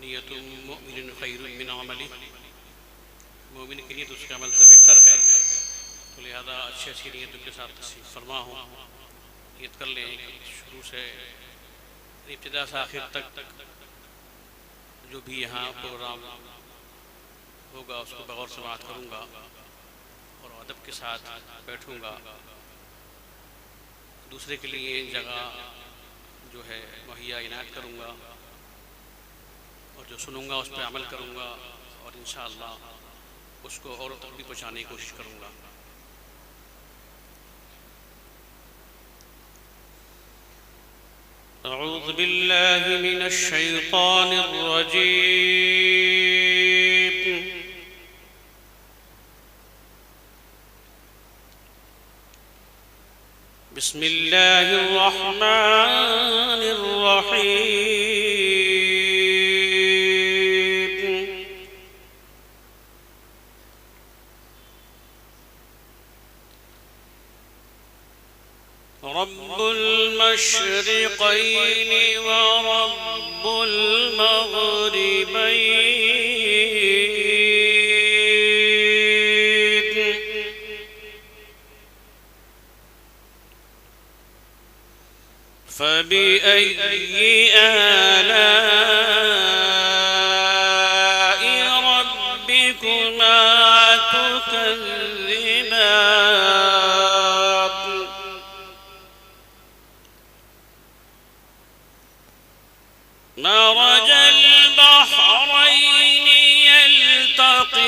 नियतुल मुमिन खैरुम मिन अमली, मोमिन की नीयत उसके अमल से बेहतर है। तो लिहाजा अच्छी अच्छी नीयतों के साथ तशरीफ़ फरमा हो, नियत कर लें। शुरू से इब्तिदा से आखिर तक जो भी यहाँ प्रोग्राम होगा उसको बगौर समाअत करूँगा और अदब के साथ बैठूँगा। दूसरे के लिए जगह जो है मुहैया इनायत करूँगा और जो सुनूँगा उस पर अमल करूँगा और इंशाअल्लाह उसको औरों तक भी पहुँचाने की कोशिश करूँगा। अऊज़ु बिल्लाहि मिनश शैतानिर रजीम। बिस्मिल्लाहिर रहमानिर रहीम। रब्बुल मशरिक़ैनि व रब्बुल मग़रिबैन। फ़बिअय्यि आलाइ रब्बिकुमा तुकज़्ज़िबान। मरजल बहरैनि यल्तक़ियान।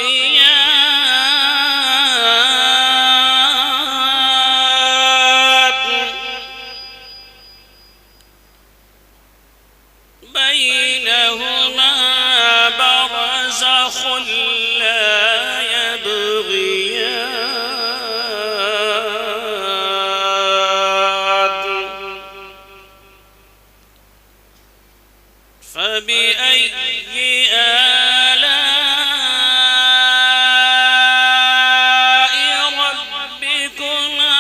बैनहुमा बरज़ख़ुन ला यबग़ियान। फ़बिअय्यि आलाइ रब्बिकुमा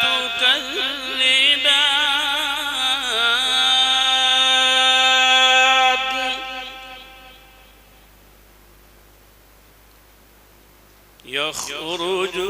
तुकज़्ज़िबान। यख़रुजु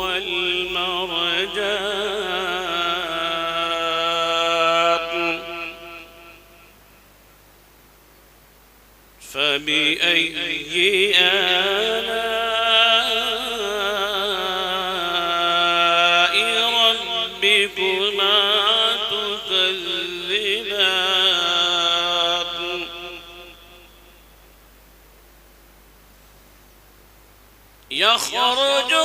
वल-मरजान। फ़बिअय्यि आलाइ रब्बिकुमा तुकज़्ज़िबान। यख़रुजु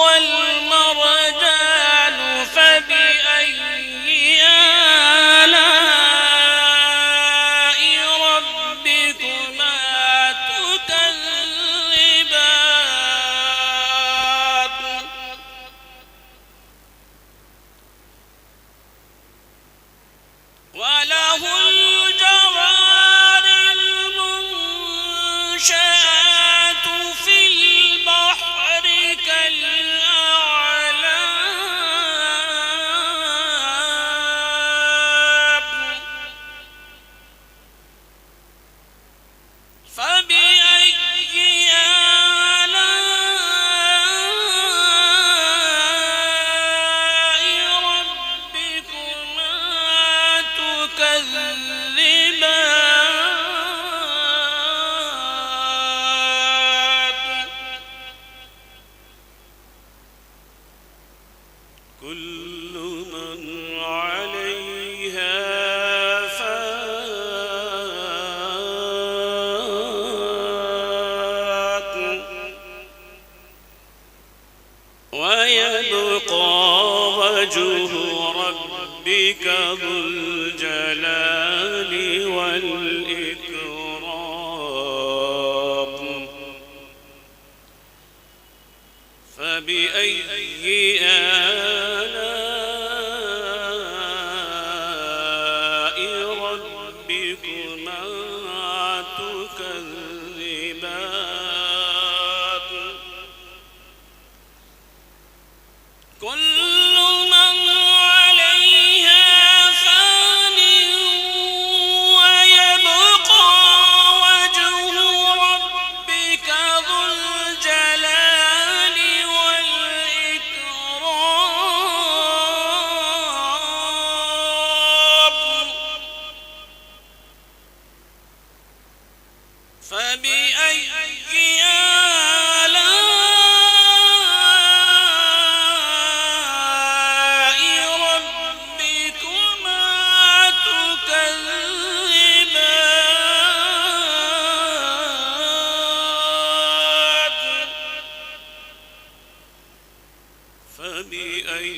वल-मरजान। फ़बिअय्यि आलाइ रब्बिकुमा तुकज़्ज़िबान। वलहुल जवारिल मुनशआतु फिल बहरि कल्अअलाम। फ़बिअय्यि आलाइ रब्बिकुमा तुकज़्ज़िबान। कुल्लु मन अलैहा फ़ान व यब्क़ा वज्हु रब्बिका ज़ुल जलालि वल इकराम। फ़बिअय्यि आलाइ रब्बिकुमा तुकज़्ज़िबान। कुल्लु मन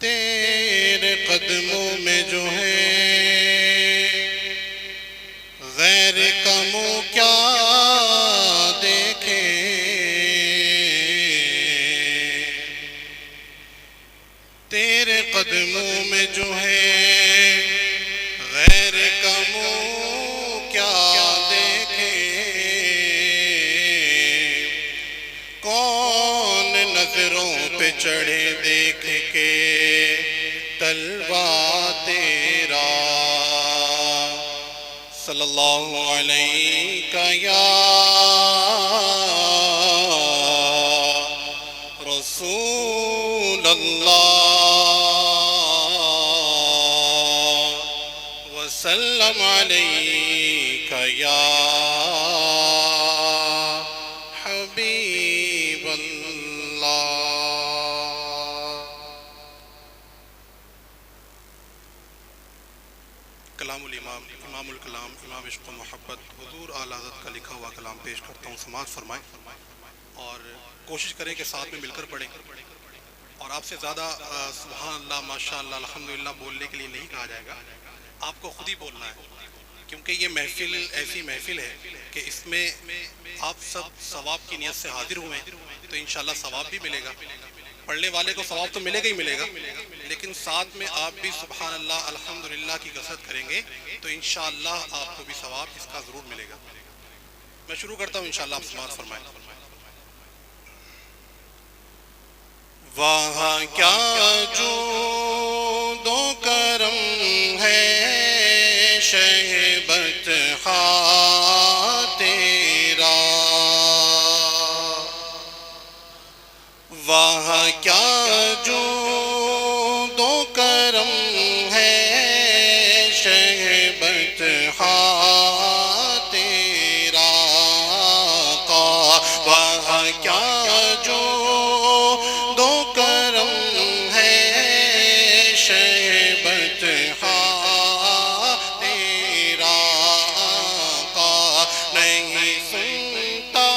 तेरे कदमों में जो है गैर का मुँह क्या देखे, तेरे कदमों में जो है गैर का मुँह क्या देखे. कौन नजरों पे चढ़े देख के तलवा तेरा सल्लल्लाहु अलैहि या रसूल अल्लाह वसल्लम अलैका या हबीब अल्लाह. कलामुल इमाम इमामुल कलाम इमाम इश्क़ मोहब्बत हुज़ूर आला हज़रत का लिखा हुआ कलाम पेश करता हूँ. समाअत फरमाएं और कोशिश करें कि साथ में मिलकर पढ़ें. और आपसे ज़्यादा सुभान अल्लाह माशाअल्लाह अल्हम्दुलिल्लाह बोलने के लिए नहीं कहा जाएगा, आपको खुद ही बोलना है, क्योंकि ये महफिल ऐसी महफिल है कि इसमें आप सब सवाब की नियत से हाजिर हुए तो इंशाअल्लाह सवाब भी मिलेगा. पढ़ने वाले को सवाब तो मिलेगा ही मिलेगा, लेकिन साथ में आप भी सुभान अल्लाह अल्हम्दुलिल्लाह की कसरत करेंगे तो इंशाअल्लाह आपको भी सवाब इसका ज़रूर मिलेगा. मैं शुरू करता हूँ इंशाअल्लाह, आप समाअत फरमाएं. वहाँ क्या जो दो करम है शहबत तेरा, वहाँ क्या जो दो करम है शहबत तेरा का, वहाँ क्या जो दो करम है शहबत तेरा का. नहीं सुनता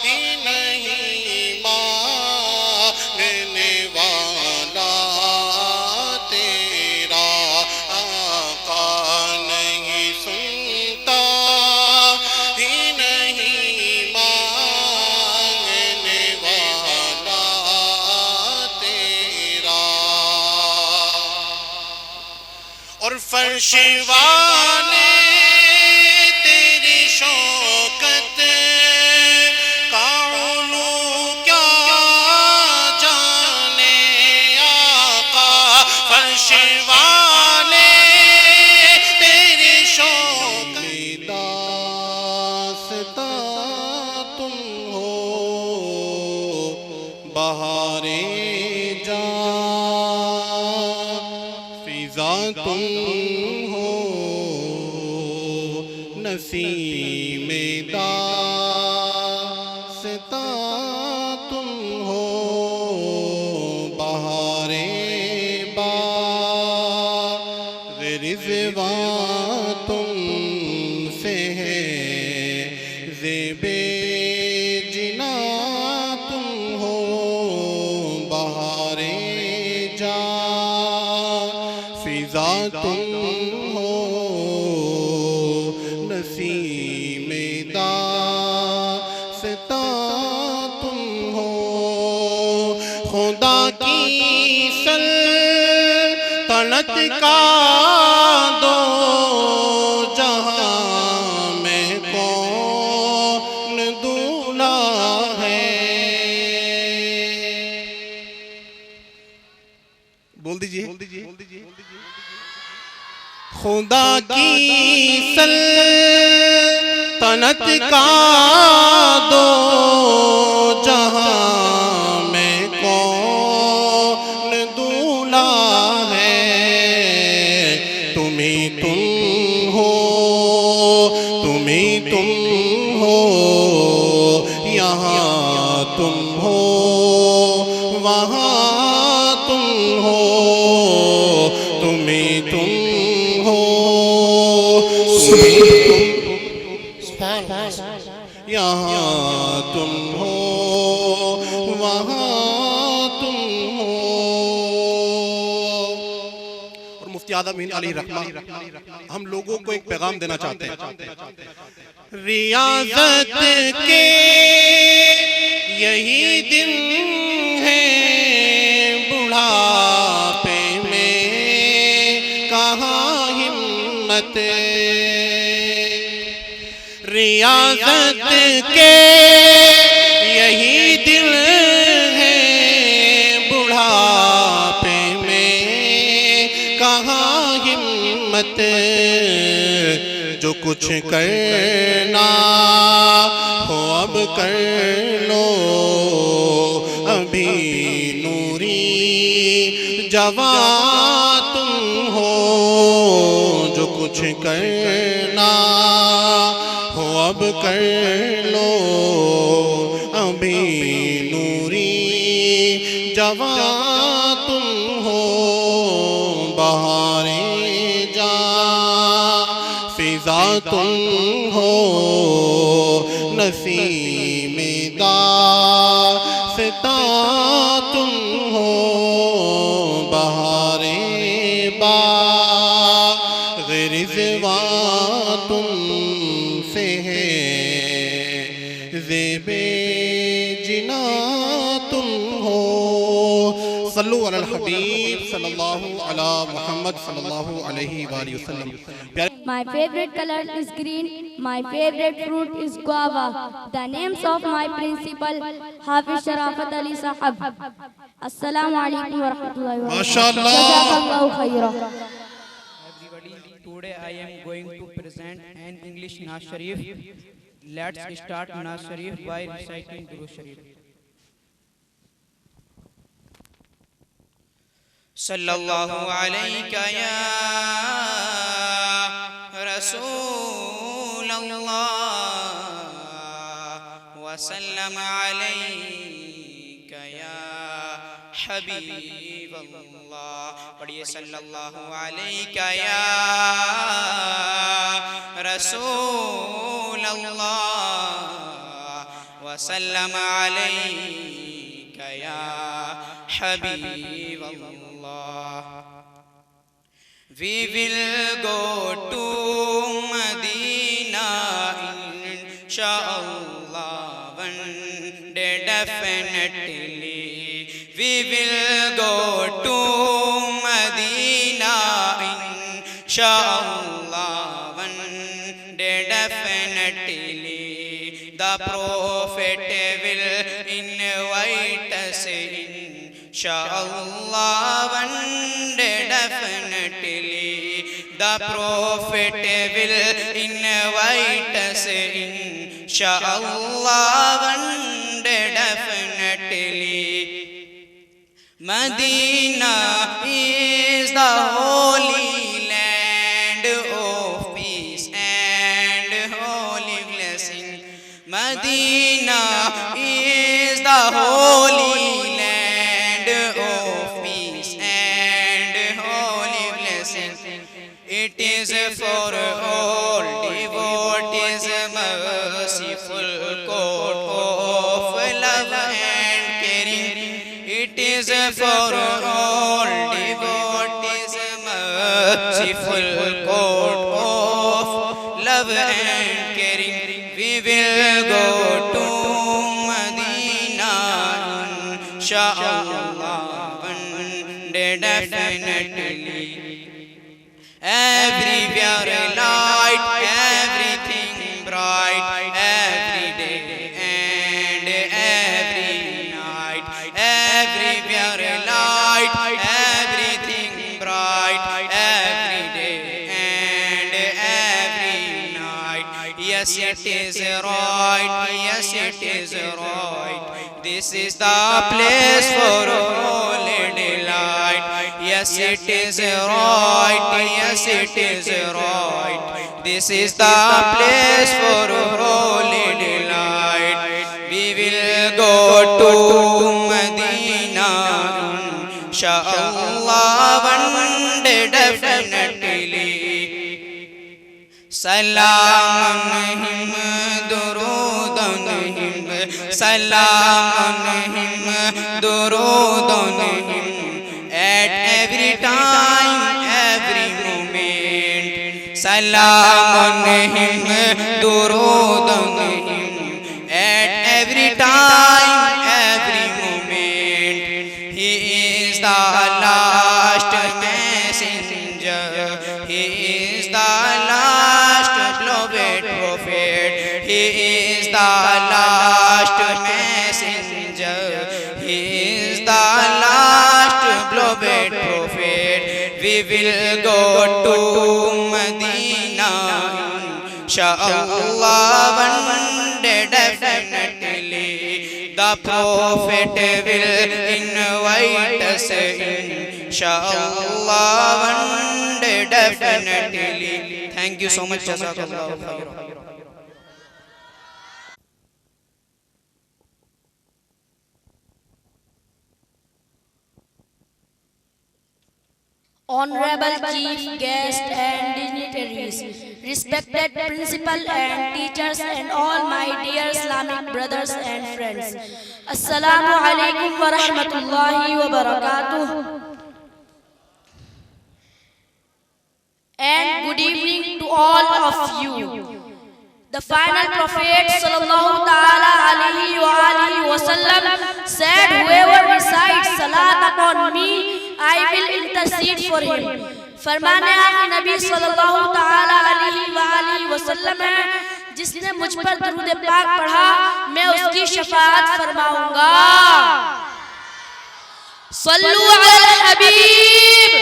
ही नहीं मांगने वाला तेरा आका, नहीं सुनता ही नहीं मांगने वाला तेरा. और फर्श वाले तेरी शौकत का उलू क्या जाने आका, फर्श वाले तेरी शौकत दास्ता तुम हो बहारे जा फिजा तुम हो नसीमे दास्ता तुम हो बहारे बा रिज़वा तुम से है ज़ेबे जिना तुम हो बहारे जा फिजा तुम हो नसी नसीम दास्तां तुम हो। खुदा की सल्तनत का दो जहां में कौन दूल्हा है। बोल दीजिए खुदा की सल्तनत का दो जहां में कौन दूल्हा है। तुम ही तुम हो, तुम ही तुम हो, यहाँ तुम हो वहाँ तुम हो। तुम ही तुम हो, तुम ही तुम यहाँ तुम हो वहाँ तुम हो। और मुफ्ती आदमीन अलैहिर्रहमा हम लोगों को एक पैगाम देना चाहते हैं। रियाज़त के यही दिन है, बुढ़ापे में कहाँ हिम्मत। रियाज़त के यही दिल है, बुढ़ापे में कहाँ हिम्मत। जो कुछ करना हो अब कर लो, अभी नूरी जवां तुम हो। जो कुछ करना हो अब कर लो, अभी नूरी जवां तुम हो। बहारें जा फिजा तुम हो, नसीम दास्तां तुम हो। बहारें बाग़ रिज़वां तुमसे है, ज़ेबे जिना तुम हो। सल्लु अलल हबीब सल्लल्लाहु अला मुहम्मद सल्लल्लाहु अलैहि वसल्लम। My favorite color is green. My favorite fruit is guava. The names of my principal, Hafiz Sharafat Ali Sahab. Assalamu alaikum wa rahmatullahi wa barakatuh. माशाअल्लाह। Jazakallahu khairan. Everybody, today I am going to present an English Naaz Sharif. Let's start Naaz Sharif by reciting Durud Sharif. Sallallahu alayka ya Rasool Allah wa sallam alayka ya Habib Allah. पढ़िए सल्लल्लाहु अलैका या रसूल अल्लाह व सल्लम अलैका या हबीब अल्लाह. We will go to Medina inshallah one day definitely. We will go to Medina inshallah one day definitely. The Prophet will invite us inshallah one day definitely. The Prophet will invite us inshallah one day definitely. Medina is the holy land of peace and holy blessing. Medina is the holy land of peace and holy blessing. It is for all devotees, merciful court of love and caring. It is for all devotees, merciful court of love and will go to Medina, inshallah, one day definitely. Everywhere light, everything bright, every day and every night. Everywhere light, everything bright, every day and every night. Yes, it is right, yes, it is right. This is the place for holy delight. Yes, it is right, yes, it is right. This is the place for holy delight. We will go to Medina, inshallah, one day definitely. Salam on him, durud on him, salam on him, durud on him. At every time, every moment, salam on him, durud on him. At every time, every moment, he is the last messenger, he is the last beloved prophet, he is the last messenger, he is the last beloved prophet. We will go to Medina, inshallah, one day definitely. The prophet will invite us, inshallah, one day definitely. Thank you so much. Jazakallah khairan. Honorable Chief Guest and dignitaries, respected principal and teachers and all my dear Islamic brothers and friends. Assalamu alaikum wa rahmatullahi wa barakatuh. And good evening to all of you. The final Prophet sallallahu ta'ala alayhi wa sallam said, whoever recites salat upon me, I will intercede for him. फरमाने आक़ा नबी सल्लल्लाहु ताला अलैहि वसल्लम है, जिसने मुझ पर दुरूद पाक पढ़ा मैं उसकी शफाअत फरमाऊंगा। सल्लु अलल हबीब।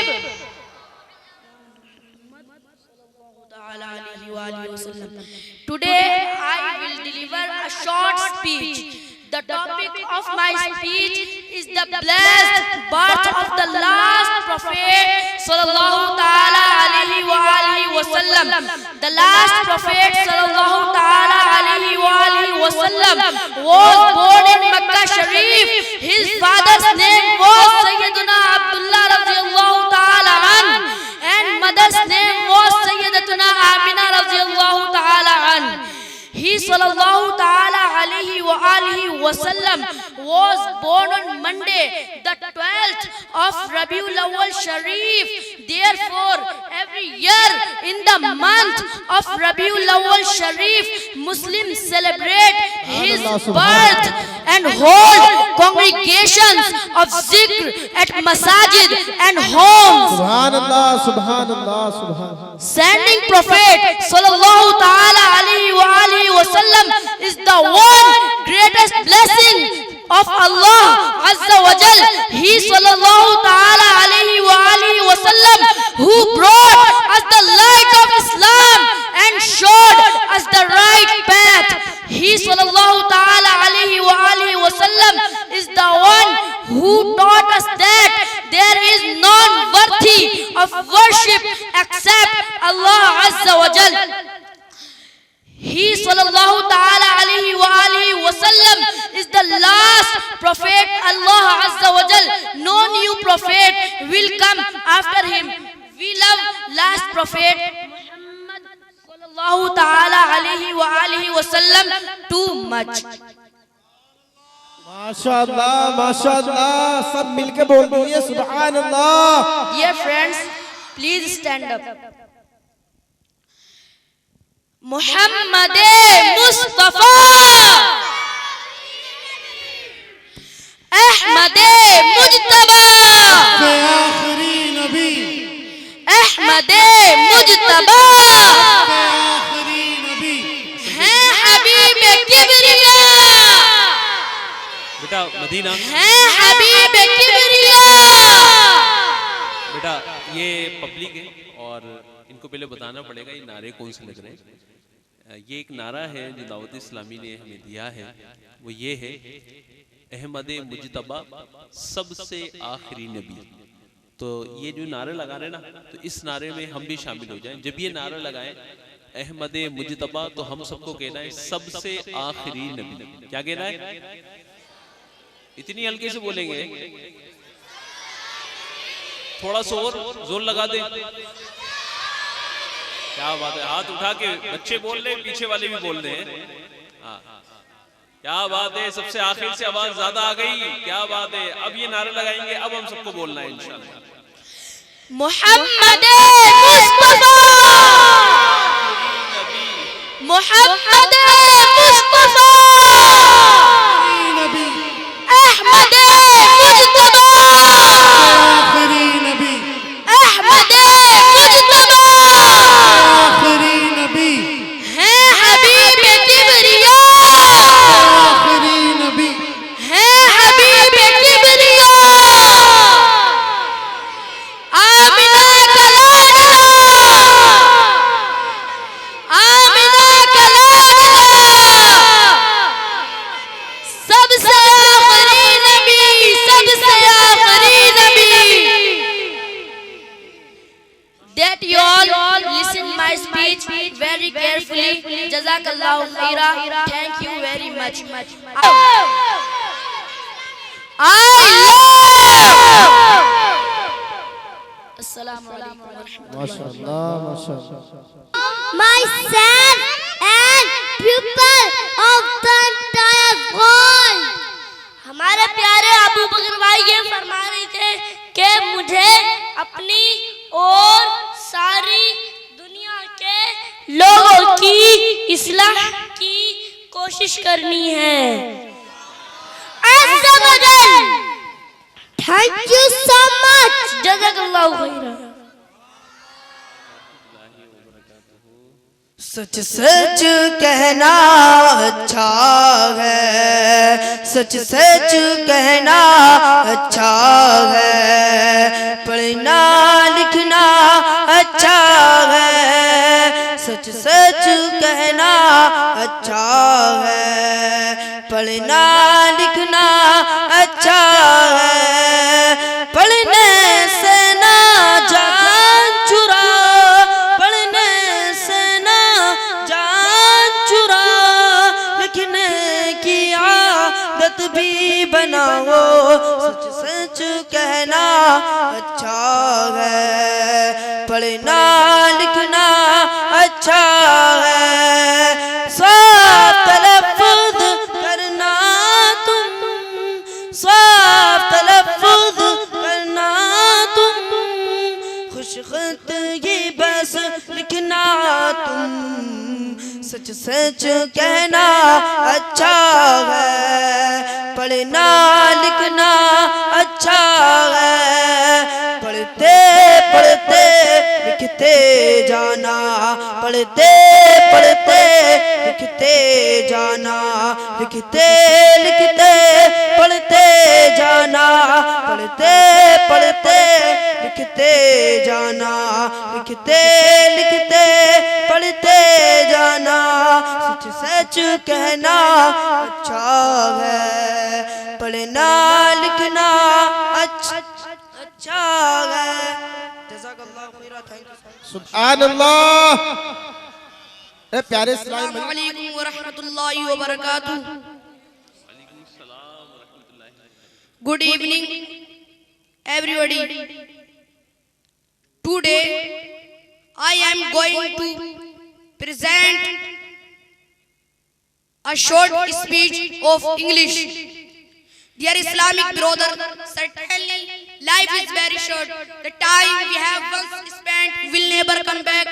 Today I will deliver a short speech. The topic of my speech is the blessed birth of the last prophet sallallahu ta'ala alaihi wasallam. The last prophet sallallahu ta'ala alaihi wasallam was born in Makkah Sharif. His father's name was Sayyiduna Abdullah radiyallahu ta'ala an, and mother's name was Sayyidatuna Amina radiyallahu ta'ala an. He sallallahu ta'ala alayhi wa sallam was born on Monday, the 12th of Rabiul Awwal Sharif. Therefore, every year in the month of Rabiul Awwal Sharif, Muslims celebrate his birth and hold congregations of zikr at masajid and homes. Subhanallah, subhanallah, subhanallah. Sending Prophet sallallahu ta'ala alayhi wa sallam is the one greatest blessing of Allah Azza wa Jal. He sallallahu ta'ala alayhi wa sallam who brought us the light of Islam and showed us the right path. He sallallahu ta'ala alayhi wa sallam is the one who taught us that there is none worthy of worship except Allah Azza wa Jal. He sallallahu ta'ala alayhi wa sallam is the last prophet Allah Azza wa Jal. No new prophet will come after him. We love last prophet Muhammad sallallahu ta'ala alayhi wa sallam too much. माशाअल्लाह, माशाअल्लाह, सब मिलके बोल दीजिए सुभान अल्लाह। Dear friends, please stand up. Mohammad Mustafa Ahmad मुजतबा आखिरी नबी अहमद मुजतबा आखिरी नबी है हबीब किबरिया बेटा मदीना है हबीब किबरिया। बेटा ये पब्लिक है और इनको पहले बताना पड़ेगा ये नारे कौन से लग रहे हैं। ये एक नारा है जो दावत इस्लामी ने हमें दिया है, वो ये है अहमद मुजतबा सबसे आखिरी नबी। तो ये जो नारे लगा रहे हैं ना, तो इस नारे में हम भी शामिल हो जाएं। जब ये नारा लगाएं अहमद मुजतबा तो हम सबको कहना है सबसे आखिरी नबी। क्या कहना है? इतनी हल्के से बोलेंगे, थोड़ा सा और जोर लगा दे। क्या बात है, हाथ उठा के बच्चे बोल रहे, पीछे वाले भी बोल रहे हैं। हाँ, क्या बात है, सबसे आखिर से आवाज ज्यादा आ गई। क्या बात है, अब ये नारा लगाएंगे, अब हम सबको बोलना है इंशाल्लाह। मोहम्मद मुस्तफा मोहम्मद मुस्तफा नबी अहमद मुजतबा आखिरी नबी अहमद मुजतबा आखिरी नबी है हबीब किबरिया आखिरी नबी है हबीब किबरिया। आमिना का लाडला आमिना का लाडला सबसे आखिरी नबी सबसे आखिरी नबी। That you all listen my speech very carefully. Jazakallahu khaira. Thank you very much. Assalamu alaikum wa rahmatullahi. माशाअल्लाह माशाअल्लाह। My son and pupil of the entire world. हमारे प्यारे अबू बकर भाई ये फरमा रहे थे कि मुझे अपनी और सारी दुनिया के लोगों की इस्लाह की कोशिश करनी है। अज़्ज़ा वजल। Thank you so much. जज़ाकल्लाहु Khaira. सच सच कहना अच्छा है, सच सच कहना अच्छा है, पढ़ना लिखना अच्छा है। सच सच कहना अच्छा है, पढ़ना लिखना अच्छा है। पढ़ने से ना जान चुरा, पढ़ने से ना जान चुरा, लिखने की आदत भी बनाओ। सच सच कहना अच्छा है, पढ़ना लिखना अच्छा है। साफ तलफ्फुज़ करना तुम, साफ तलफ्फुज़ करना तुम, खुशखत ये बस लिखना तुम। सच सच कहना अच्छा है, पढ़ना लिखना अच्छा है। पढ़ते पढ़ते लिखते जाना, पढ़ते पढ़ते लिखते जाना, लिखते लिखते पढ़ते जाना, पढ़ते पढ़ते लिखते जाना, लिखते लिखते पढ़ते जाना। सच सच कहना अच्छा है, पढ़ना लिखना अच्छा अच्छा है। जज़ाकल्लाहु खैरा। Thank you. सुभान अल्लाह। ए प्यारे इस्लामी अस्सलामु अलैकुम व रहमतुल्लाहि व बरकातुहू। Good evening, everybody. Today, I am going to present a short speech of English. Dear Islamic brother, certainly life is very short. The time we have once spent will never come back,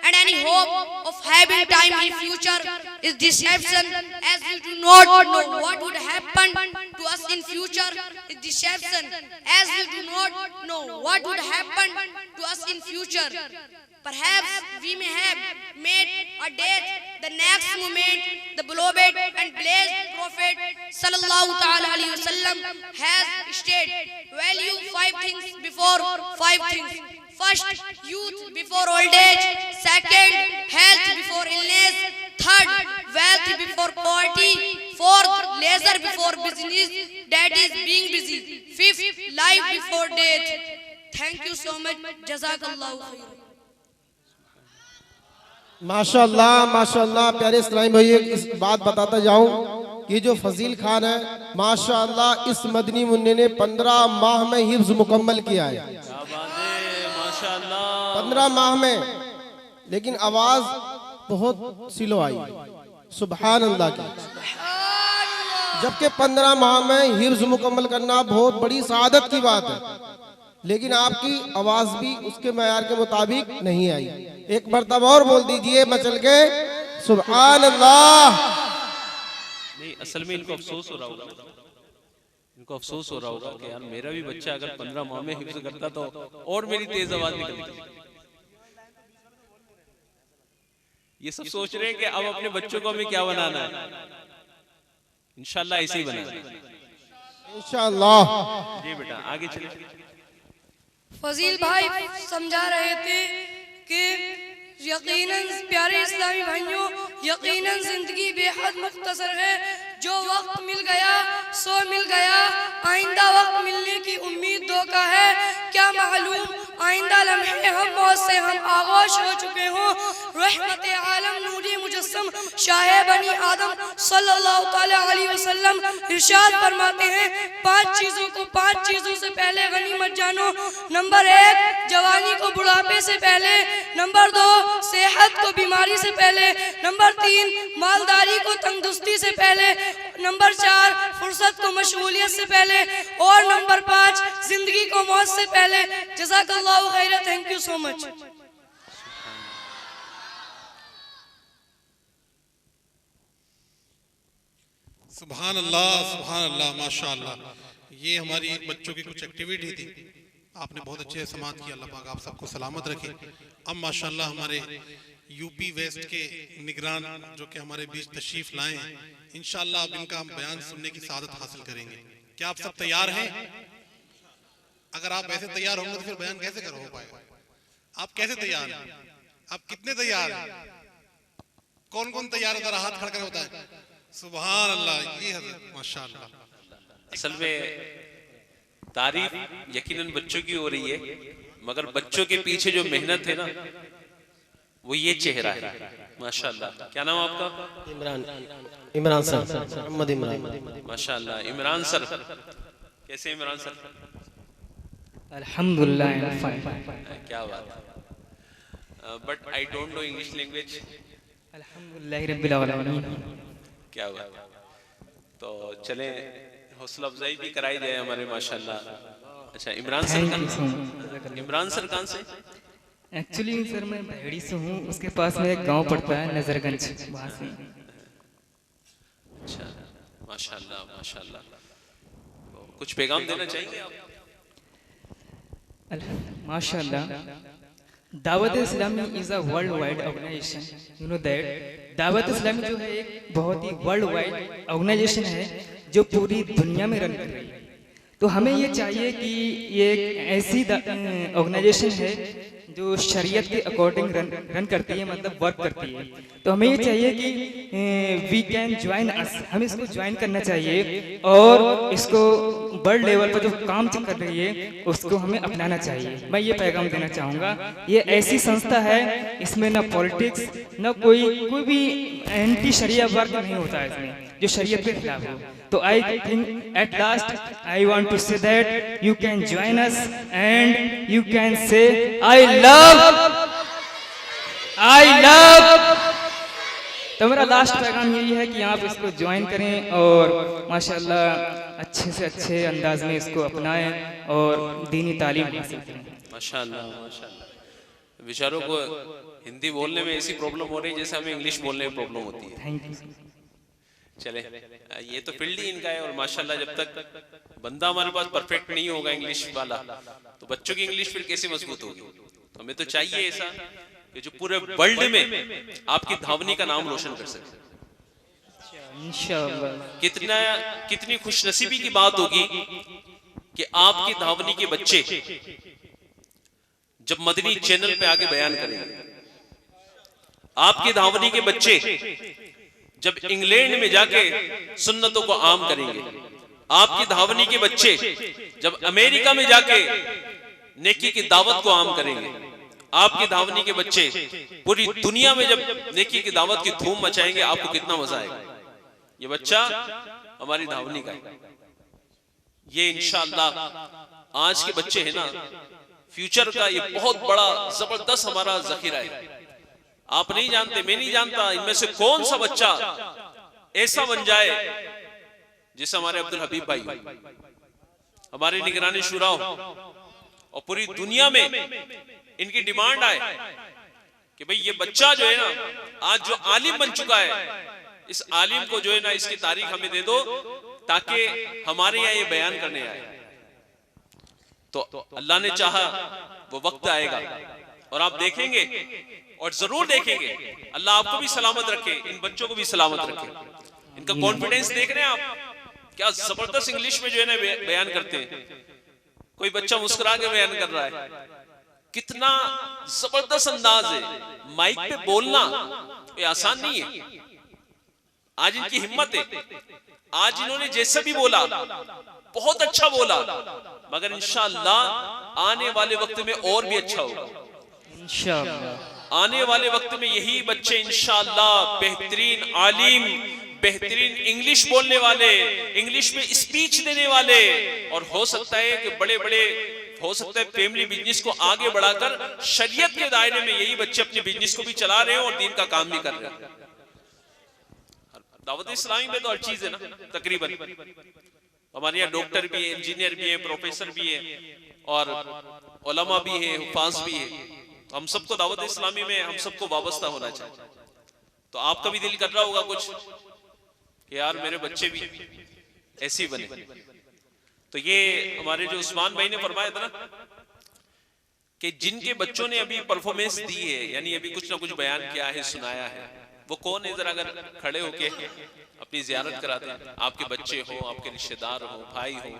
and any hope of having time in future is deception, as we do not know what would happen to us in future is deception, as we do not know what would happen to us in future. Perhaps we may have made a date, the next moment the beloved and blessed Prophet sallallahu ta'ala alaihi wasallam has stated, value 5 things before 5 things. First, youth before old age. Second, health before illness. Third, wealth before poverty. Fourth, leisure before business, that is being busy. Fifth, life before death. Thank you so much. Jazakallahu khair. माशाअल्लाह माशाअल्लाह। प्यारे इस्लामी भाई इस बात बताता जाऊं कि जो फजील खान है माशाअल्लाह इस मदनी मुन्ने ने 15 माह में हिफ्ज मुकम्मल किया है। 15 माह में, लेकिन आवाज बहुत स्लो आई, सुभान अल्लाह की। जबकि 15 माह में हिफ्ज मुकम्मल करना बहुत बड़ी सआदत की बात है, लेकिन आपकी आवाज भी उसके मयार के मुताबिक नहीं आई। एक मरतबा और बोल दीजिए मचल के सुभान अल्लाह। नहीं, असल में इनको अफसोस हो रहा होगा, इनको अफसोस हो रहा होगा कि यार मेरा भी बच्चा अगर 15 माह में हिफ्ज करता तो और मेरी तेज आवाज निकलती। ये सब सोच रहे हैं कि अब अपने बच्चों को हमें क्या बनाना है, इंशाल्लाह ऐसे ही बनाना है इंशाल्लाह। जी बेटा आगे चलिए। फजील भाई समझा रहे थे कि यकीनन प्यारे इस्लामी भाइयों, यकीनन जिंदगी बेहद मुख्तसर है। जो वक्त मिल गया सो मिल गया, आइंदा वक्त मिलने की उम्मीद धोखा है। क्या मालूम आइंदा लम्हे हम मौत से हम आगोश हो चुके हों। रहमत आलम नूरी मुजस्सम शाह बनी आदम सल्लल्लाहु ताला अलैहि वसल्लम इरशाद फरमाते हैं, 5 चीज़ों से पहले गनीमत जानो। नंबर 1 जवानी को बुढ़ापे से पहले, नंबर 2 सेहत को बीमारी से पहले, नंबर 3 मालदारी को तंदुरुस्ती से पहले, नंबर 4 फुर्सत को मशगूलियत से पहले, और नंबर 5 जिंदगी को मौत से पहले। जज़ाकल्लाहु खैरन, थैंक यू सो मच। सुभान अल्लाह माशाअल्लाह। ये हमारी बच्चों की कुछ एक्टिविटी थी, आपने बहुत अच्छे से समात किया। अल्लाह पाक आप सबको सलामत रखे। अब माशाअल्लाह हमारे यूपी वेस्ट के निगरान जो कि हमारे बीच तशरीफ लाए हैं, इंशाअल्लाह अब इनका हम बयान सुनने की सादत हासिल करेंगे। क्या आप सब तैयार हैं? अगर आप ऐसे तैयार होंगे तो फिर बयान कैसे हो पाएगा? आप कैसे तैयार हैं? आप कितने तैयार हैं? कौन कौन तैयार है? जरा हाथ खड़कर होता है। सुभान अल्लाह, ये हज़रत माशाअल्लाह। असल में तारीफ यकीनन बच्चों की हो रही है, मगर बच्चों के पीछे जो मेहनत है ना वो ये चेहरा है माशाअल्लाह। क्या नाम आपका? इमरान सर, मोहम्मद इमरान। माशाअल्लाह इमरान सर, कैसे इमरान सर? अल्हम्दुलिल्लाह, क्या बात है। But I don't know English language. अल्हम्दुलिल्लाह रब्बिल आलमीन। क्या बात। तो चलें हौसला अफजाई भी कराई जाए हमारे माशाअल्लाह। अच्छा इमरान सर कहाँ से? एक्चुअली सर मैं भेड़ी से हूँ, उसके पास में एक गांव पड़ता है नजरगंज, वहाँ से। अच्छा माशाअल्लाह माशाअल्लाह। कुछ पैगाम देना चाहेंगे आप? माशाअल्लाह, Dawat Islami is a worldwide organization. You know that Dawat Islami जो है एक बहुत ही वर्ल्ड वाइड ऑर्गेनाइजेशन है जो पूरी दुनिया में रन कर रही है। तो हमें ये चाहिए कि ये एक ऐसी ऑर्गेनाइजेशन है जो शरीयत के अकॉर्डिंग रन करती है, मतलब वर्क करती है। तो हमें ये चाहिए कि वी कैन ज्वाइन अस, हमें इसको ज्वाइन करना चाहिए और इसको वर्ल्ड लेवल पर जो काम कर रही है उसको हमें अपनाना चाहिए। मैं ये पैगाम देना चाहूँगा, ये ऐसी संस्था है इसमें ना पॉलिटिक्स ना कोई भी एंटी शरिया वर्क नहीं होता है इसमें जो शरीयत के खिलाफ हो। तो I think at last I want to say that you can join us and you can say I love. तो मेरा लास्ट पैगाम यही है कि आप इसको ज्वाइन करें और माशाल्लाह अच्छे से अच्छे अंदाज में इसको अपनाएं और दीनी तालीम हासिल करें। माशाल्लाह माशाल्लाह। बेचारों को हिंदी बोलने में ऐसी प्रॉब्लम हो रही है जैसे हमें इंग्लिश बोलने में प्रॉब्लम होती है। Thank you. चले, ये तो फील्ड ही इनका है। और माशाल्लाह जब तक बंदा हमारे पास परफेक्ट नहीं होगा इंग्लिश वाला, तो बच्चों की इंग्लिश फिर कैसे मजबूत होगी। तो हमें तो चाहिए ऐसा कि जो पूरे वर्ल्ड में आपकी धावनी का नाम रोशन कर सके। इंशाअल्लाह। कितनी खुशनसीबी की बात होगी कि आपकी धावनी के बच्चे जब मदनी चैनल पे आके बयान करेंगे, आपकी धावनी के बच्चे जब इंग्लैंड में जाके सुन्नतों को आम करेंगे, आपकी धावनी के बच्चे जब अमेरिका में जाके नेकी की दावत को आम करेंगे, आपकी धावनी के बच्चे पूरी दुनिया में जब नेकी की दावत की धूम मचाएंगे, आपको कितना मजा आएगा। ये बच्चा हमारी धावनी का है। ये इंशाअल्लाह आज के बच्चे हैं ना, फ्यूचर का ये बहुत बड़ा जबरदस्त हमारा जखीरा है। आप नहीं जानते, मैं नहीं जानता, इनमें से कौन सा बच्चा ऐसा बन जाए जैसे हमारे अब्दुल हबीब भाई, हमारी निगरानी शुरा हो और पूरी दुनिया में इनकी डिमांड आए कि भाई ये बच्चा जो है ना, आज जो आलिम बन चुका है, इस आलिम को जो है ना इसकी तारीख हमें दे दो ताकि हमारे यहाँ ये बयान करने आए। तो अल्लाह ने चाहा वो वक्त आएगा और आप देखेंगे और जरूर देखेंगे। अल्लाह आपको भी सलामत रखे, इन बच्चों को भी सलामत रखे। इनका कॉन्फिडेंस देख रहे हैं आप, क्या जबरदस्त इंग्लिश में जो है ना बयान करते हैं। कोई बच्चा मुस्कुरा के बयान कर रहा है, कितना जबरदस्त अंदाज है। माइक पे बोलना ये आसान नहीं है। आज इनकी हिम्मत है, आज इन्होंने जैसे भी बोला बहुत अच्छा बोला, मगर इंशाअल्लाह आने वाले वक्त में और भी अच्छा होगा। इंशाअल्लाह आने वाले वक्त में यही बच्चे इंशाअल्लाह बेहतरीन आलिम, बेहतरीन इंग्लिश बोलने वाले, इंग्लिश में स्पीच देने वाले, और हो सकता है कि बड़े बड़े हो सकता है फैमिली बिजनेस को आगे बढ़ाकर शरीयत के दायरे में यही बच्चे अपने बिजनेस को भी चला रहे हैं और दीन का काम भी कर रहे हैं। दावत इस्लामी में तो हर चीज है ना तकरीबन। हमारे यहाँ डॉक्टर भी है, इंजीनियर भी है, प्रोफेसर भी है और उलमा भी है, हुफाज भी है। हम सबको दावत इस्लामी में हम सबको वाबस्ता होना चाहिए। तो आपका भी दिल कर रहा होगा कुछ कि यार मेरे बच्चे भी ऐसे ही बने। तो ये हमारे जो उस्मान भाई ने फरमाया था ना कि जिनके बच्चों ने अभी परफॉर्मेंस दी है, यानी अभी कुछ ना कुछ बयान किया है, सुनाया है, वो कौन है? जरा अगर खड़े होके अपनी जियारत कराते हैं। आपके बच्चे हो, आपके रिश्तेदार हो, भाई हो।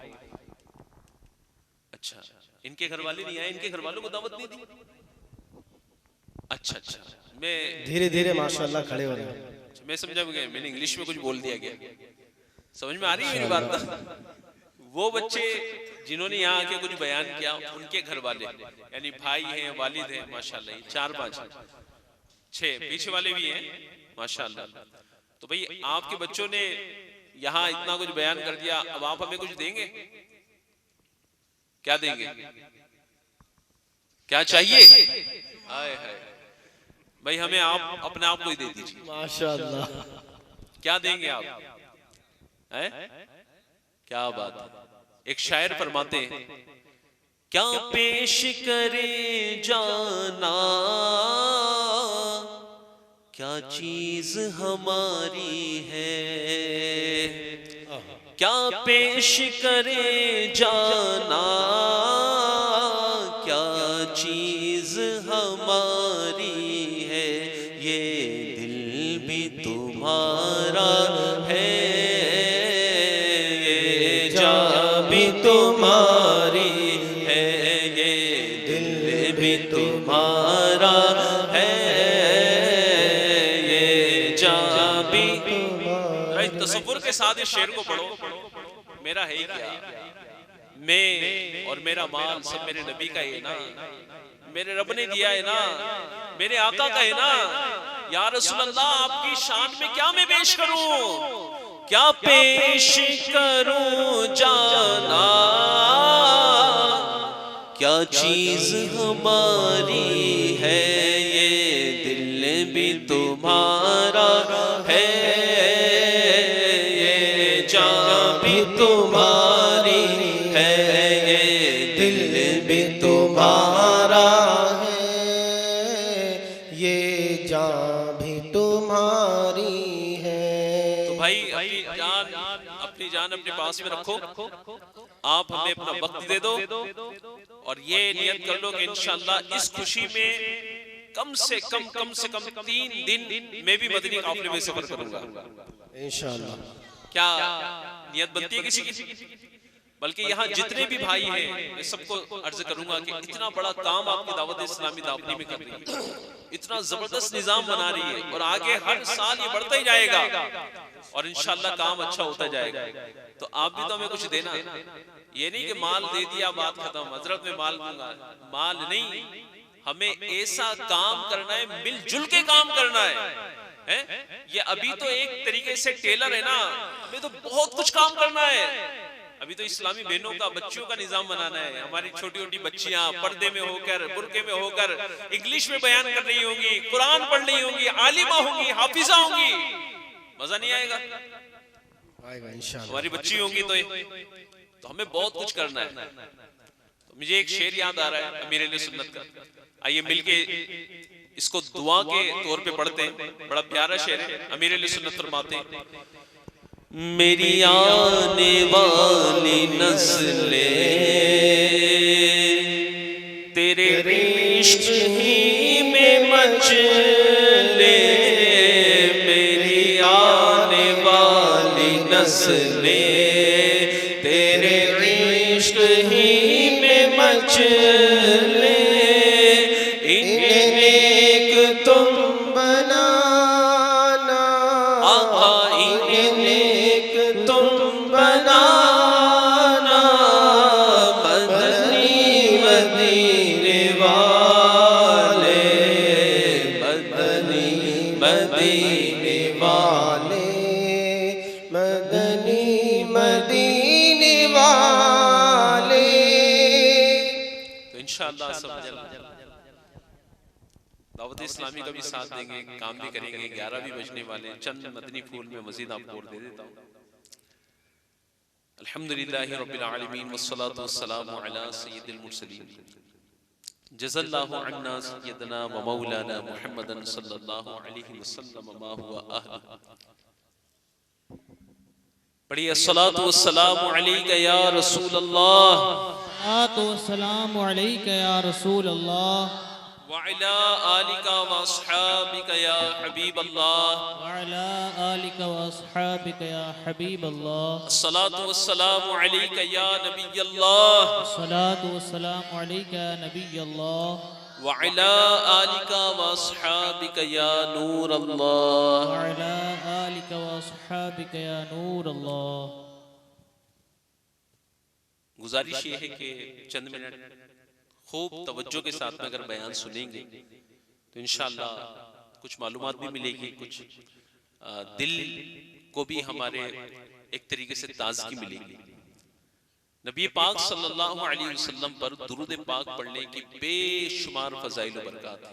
अच्छा, इनके घर वाले नहीं आए, इनके घर वालों को दावत नहीं दी? अच्छा अच्छा, मैं धीरे धीरे माशाल्लाह खड़े हो रहे हैं। मैं समझा गया, मैंने इंग्लिश में कुछ बोल दिया गया। समझ में आ रही है मेरी बात ना? वो बच्चे जिन्होंने यहाँ आके कुछ बयान किया, उनके घर वाले यानी भाई हैं, वालिद हैं, माशाल्लाह 4-5 6 पीछे वाले भी हैं माशाल्लाह। तो भाई आपके बच्चों ने यहाँ इतना कुछ बयान कर दिया, अब आप हमें कुछ देंगे? क्या देंगे? क्या चाहिए? हाय हाय भाई, हमें आप अपने आप को ही दे दीजिए माशाल्लाह। क्या देंगे आप? हैं? क्या बात है। एक शायर फरमाते हैं, क्या पेश करे जाना, क्या चीज हमारी है, क्या पेश करे जाना, क्या चीज हमारी है, ये दिल भी तुम्हारा है, तुम्हारी है, ये दिल भी तुम्हारा है, ये जान भी तुम्हारा। तसव्वुर के साथ इस शेर को पढ़ो। मेरा है ही क्या, मैं और मेरा माल सब मेरे नबी का है ना, मेरे रब ने दिया है ना, मेरे आका का है ना। या रसूल अल्लाह, आपकी शान में क्या मैं पेश करूं, क्या पेश करूं जाना, क्या चीज हमारी है, ये दिल भी तुम्हारा है, ये जान भी तुम्हारी है, ये दिल भी तुम्हारा है। भाई अपनी जान अपने पास में रखो, आप हमें अपना वक्त दे दो और ये नियत कर लो कि इंशाअल्लाह इस खुशी में कम से कम 3 दिन मैं भी मदनी काफिले में सफर करूंगा इंशाअल्लाह। क्या नियत बनती है किसी की? बल्कि यहाँ जितने भी भाई हैं मैं सबको अर्ज करूंगा कि इतना बड़ा काम आपकी दावत इस्लामी दावनी में कर रही है, इतना जबरदस्त निजाम बना रही है और आगे हर साल ये बढ़ता ही जाएगा और इंशाअल्लाह काम अच्छा होता जाएगा। तो आप भी तो हमें कुछ देना, ये नहीं कि माल दे दिया बात खत्म, हजरत में माल दूंगा, माल नहीं, हमें ऐसा काम करना है, मिलजुल के काम करना है। ये अभी तो एक तरीके से टेलर है ना, हमें तो बहुत कुछ काम करना है। अभी तो इस्लामी बहनों का बच्चियों का निजाम बनाना है। हमारी छोटी छोटी बच्चियां पर्दे में होकर, बुर्के में होकर इंग्लिश में बयान कर रही होंगी, कुरान पढ़ रही होंगी, आलिमा होंगी, हाफिजा होंगी, मजा नहीं आएगा? आएगा इंशाअल्लाह। हमारी बच्ची होंगी तो हमें बहुत कुछ करना है। तो मुझे एक शेर याद आ रहा है अमीर अहले सुन्नत का, आइए मिलके इसको दुआ के तौर पे पढ़ते हैं। बड़ा प्यारा शेर है। अमीर अहले सुन्नत फरमाते हैं, मेरी आने वाली नस्लें तेरे इश्क ही में मचले, मेरी आने वाली नस्लें तेरे इश्क ही में मचले, इन्हें एक तुम बनाना, आका इन्हें बनाना, मदनी मदीने वाले, मदनी मदीने वाले, मदनी मदीने वाले। तो इंशाअल्लाह सब दावत इस्लामी का भी साथ देंगे, काम भी करेंगे। 11 भी बजने वाले, चंद मदनी फूल में मजीद आपको और दे देता हूँ। अल्हम्दुलिल्लाहि रब्बिल आलमीन वस्सलातु वस्सलामु अला सय्यिदिल मुरसलीन जज़ल्लाहु अन्ना सय्यदना व मौलाना मुहम्मदन सल्लल्लाहु अलैहि वसल्लम मा हुवा अहलु। पढ़िए अस्सलातु वस्सलामु अलैका या रसूल अल्लाह, अस्सलातु वस्सलामु अलैका या रसूल अल्लाह, व अला आलिका व अस्हाबिका या हबीब अल्लाह, व अला आलिका व अस्हाबिका या हबीब अल्लाह। अस्सलातु वस्सलामु अलैका या नबी अल्लाह, अस्सलातु वस्सलामु अलैका या नबी अल्लाह, व अला आलिका व अस्हाबिका या नूर अल्लाह, व अला आलिका व अस्हाबिका या नूर अल्लाह। गुजारिश ये है कि चंद मिनट खूब तवज्जो के साथ में अगर बयान सुनेंगे तो इंशाअल्लाह कुछ मालूमात भी मिलेगी, कुछ दिल को भी हमारे एक तरीके से ताजगी मिलेगी। नबी पाक सल्लल्लाहु अलैहि वसल्लम पर दुरूद पाक पढ़ने की बेशुमार फजाइल व बरकत है।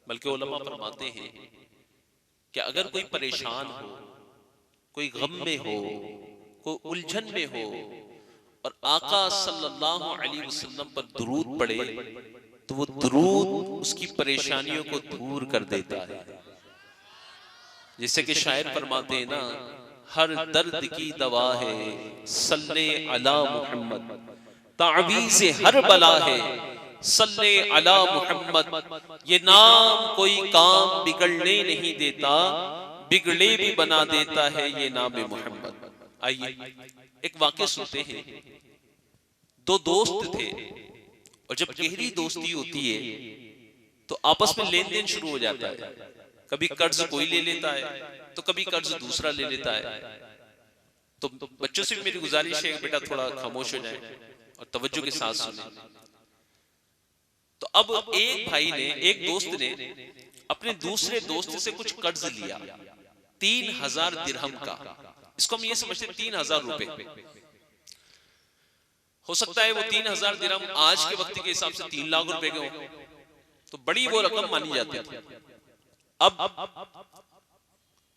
बल्कि उलमा फरमाते हैं कि अगर कोई परेशान हो, कोई गम में हो, कोई उलझन में हो और आका सल्लल्लाहु अलैहि वसल्लम पर दुरूद पढ़े तो वो दुरूद उसकी परेशानियों को दूर कर देता है। जैसे कि शायर फरमाते हैं ना, हर दर्द की दवा है सल्ले अला मुहम्मद, तावीज़े हर बला है सल्ले अला मुहम्मद। ये नाम कोई काम बिगड़ने नहीं देता, बिगड़े भी बना देता है ये नाम मोहम्मद। आइए एक वाक़या सुनते हैं। दो दोस्त थे और जब गहरी दोस्ती होती है तो आपस में लेन देन शुरू हो जाता है। कभी कर्ज कोई ले लेता है तो कभी कर्ज दूसरा ले लेता है। तो बच्चों से भी मेरी गुजारिश है बेटा थोड़ा खामोश हो जाए और तवज्जो के साथ सुने। तो अब एक भाई ने, एक दोस्त ने अपने दूसरे दोस्त से कुछ कर्ज लिया 3000 दिरहम का। इसको हम ये समझते 3000 रुपए। हो सकता है वो 3000 दिरहम आज के वक्त के हिसाब से 3 लाख रुपए के हो, तो बड़ी वो रकम मानी जाती थी। अब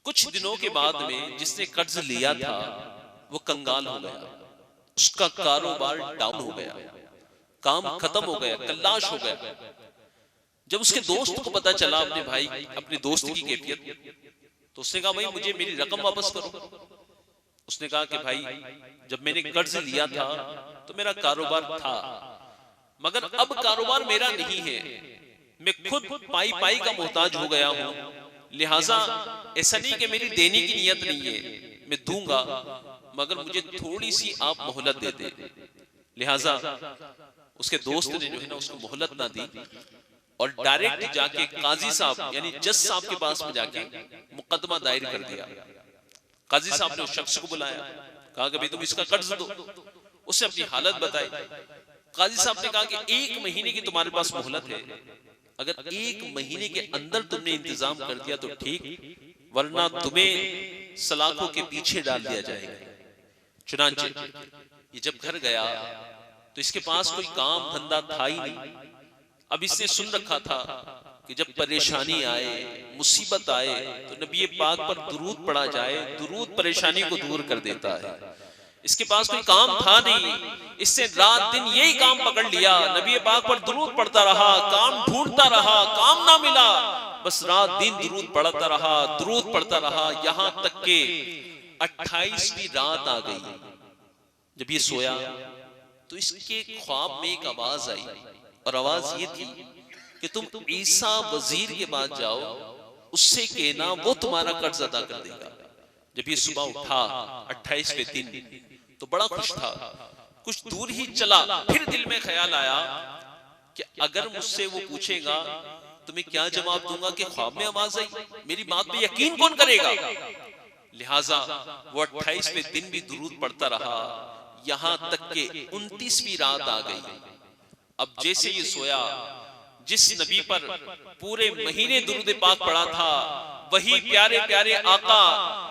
कुछ दिनों के बाद में जिसने कर्ज लिया था वो कंगाल हो गया, उसका कारोबार डाउन हो गया, काम खत्म हो गया, कल्लाश हो गया। जब उसके दोस्त को पता चला अपने भाई, अपने दोस्त की कैफियत, तो उसने कहा भाई मुझे मेरी रकम वापस करो। उसने कहा कि भाई जब मैंने कर्ज लिया था तो मेरा कारोबार था, मगर अब कारोबार मेरा नहीं है, मैं खुद पाई पाई का मोहताज हो गया हूं, लिहाजा ऐसा नहीं कि मेरी देने की नियत नहीं है, मैं दूंगा, मगर मुझे थोड़ी सी आप मोहलत दे दे। लिहाजा उसके दोस्त ने जो है ना उसको मोहलत ना दी और डायरेक्ट जाके काजी साहब यानी जज साहब के पास में जाके मुकदमा दायर कर दिया। काजी साहब ने उस शख्स को बुलाया, कहा कि भाई तुम इसका कर्ज दो। उसने अपनी हालत बताई। काजी साहब ने कहा कि 1 महीने की तुम्हारे पास मोहलत है, अगर 1 महीने के अंदर तुमने इंतजाम कर दिया तो ठीक, वरना तुम्हें सलाखों के पीछे डाल दिया जाएगा। चुनांचे ये जब घर गया तो इसके पास कोई काम धंधा था ही नहीं। अब इसने सुन रखा था कि जब परेशानी आए, मुसीबत आए तो नबी पाक पर दुरूद पढ़ा जाए, दुरूद परेशानी को दूर कर देता है। इसके पास कोई काम था नहीं, इसने रात दिन यही काम पकड़ लिया, नबी पाक पर दुरूद पढ़ता रहा, काम ढूंढता रहा, काम ना मिला, बस रात दिन दुरूद पढ़ता रहा, दुरूद पढ़ता रहा, यहां तक के 28वीं रात आ गई। जब ये सोया तो इसके ख्वाब में एक आवाज आई और आवाज ये थी कि तुम ईसा वजीर के पास जाओ, उससे कहना वो तुम्हारा कर्ज अदा कर देगा। जब ये सुबह उठा 28वें दिन तो बड़ा खुश था। कुछ दूर ही चला, फिर दिल में ख्याल आया कि अगर मुझसे वो पूछेगा तो मैं क्या जवाब दूंगा कि ख्वाब में आवाज आई, मेरी बात पे यकीन कौन करेगा। लिहाजा वो 28वें दिन भी दुरूद पढ़ता रहा, यहां तक के 29वीं रात आ गई। अब जैसे ये सोया, जिस नबी पर पूरे महीने दुरूद पाक पढ़ा था, वही प्यारे प्यारे आका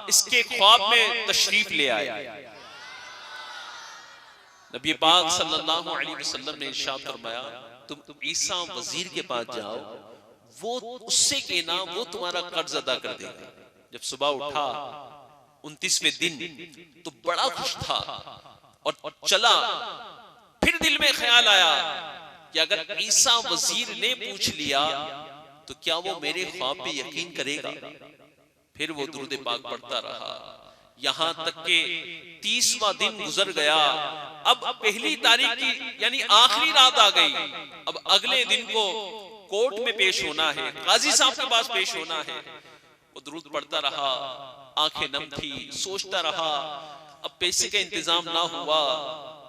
इसके ख्वाब में तशरीफ ले आए। नबी पाक सल्लल्लाहु अलैहि वसल्लम ने इरशाद फरमाया, तुम ईसा वजीर के पास जाओ, वो उससे कहना वो तुम्हारा कर्ज अदा कर देगा। जब सुबह उठा 29वें दिन तो बड़ा खुश था और चला, फिर दिल में ख्याल आया कि अगर ईसा वजीर ने पूछ लिया तो क्या वो मेरे ख्वाब पे यकीन करेगा। फिर वो दुरूद पाक पढ़ता रहा, यहां तक के 30वां दिन गुजर गया। अब पहली तारीख की यानी आखिरी रात आ गई। अब अगले दिन को कोर्ट में पेश होना है, काजी साहब के पास पेश होना है। वो दुरूद पढ़ता रहा, आंखें नम थी, सोचता रहा अब पैसे का इंतजाम ना हुआ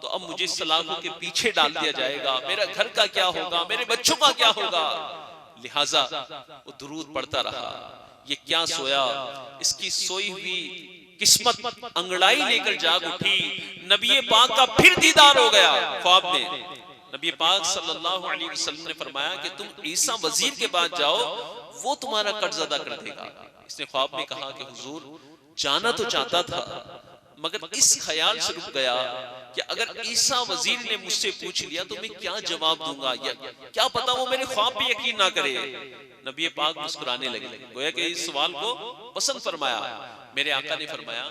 तो अब मुझे सलाखों के पीछे डाल दिया जाएगा, मेरा घर का क्या होगा, मेरे बच्चों का क्या होगा। लिहाजा वो दुरूद पढ़ता रहा। ये क्या सोया, इसकी सोई हुई किस्मत अंगड़ाई लेकर जाग उठी। नबी पाक का फिर दीदार हो गया ख्वाब में। नबी पाक सल्लल्लाहु अलैहि वसल्लम ने फरमाया कि तुम ईसा वजीर के पास जाओ, वो तुम्हारा कर्ज अदा कर देगा। इसने ख्वाब में कहा कि हुजूर जाना तो चाहता था, मगर इस ख्याल से रुक गया कि अगर ईसा वजीर ने मुझसे पूछ लिया तो मैं क्या जवाब दूंगा, या क्या पता वो मेरे ख्वाब पे यकीन ना करे। नबी पाक मुस्कुराने लगे, गोया कि इस सवाल को पसंद फरमाया। मेरे आका ने फरमाया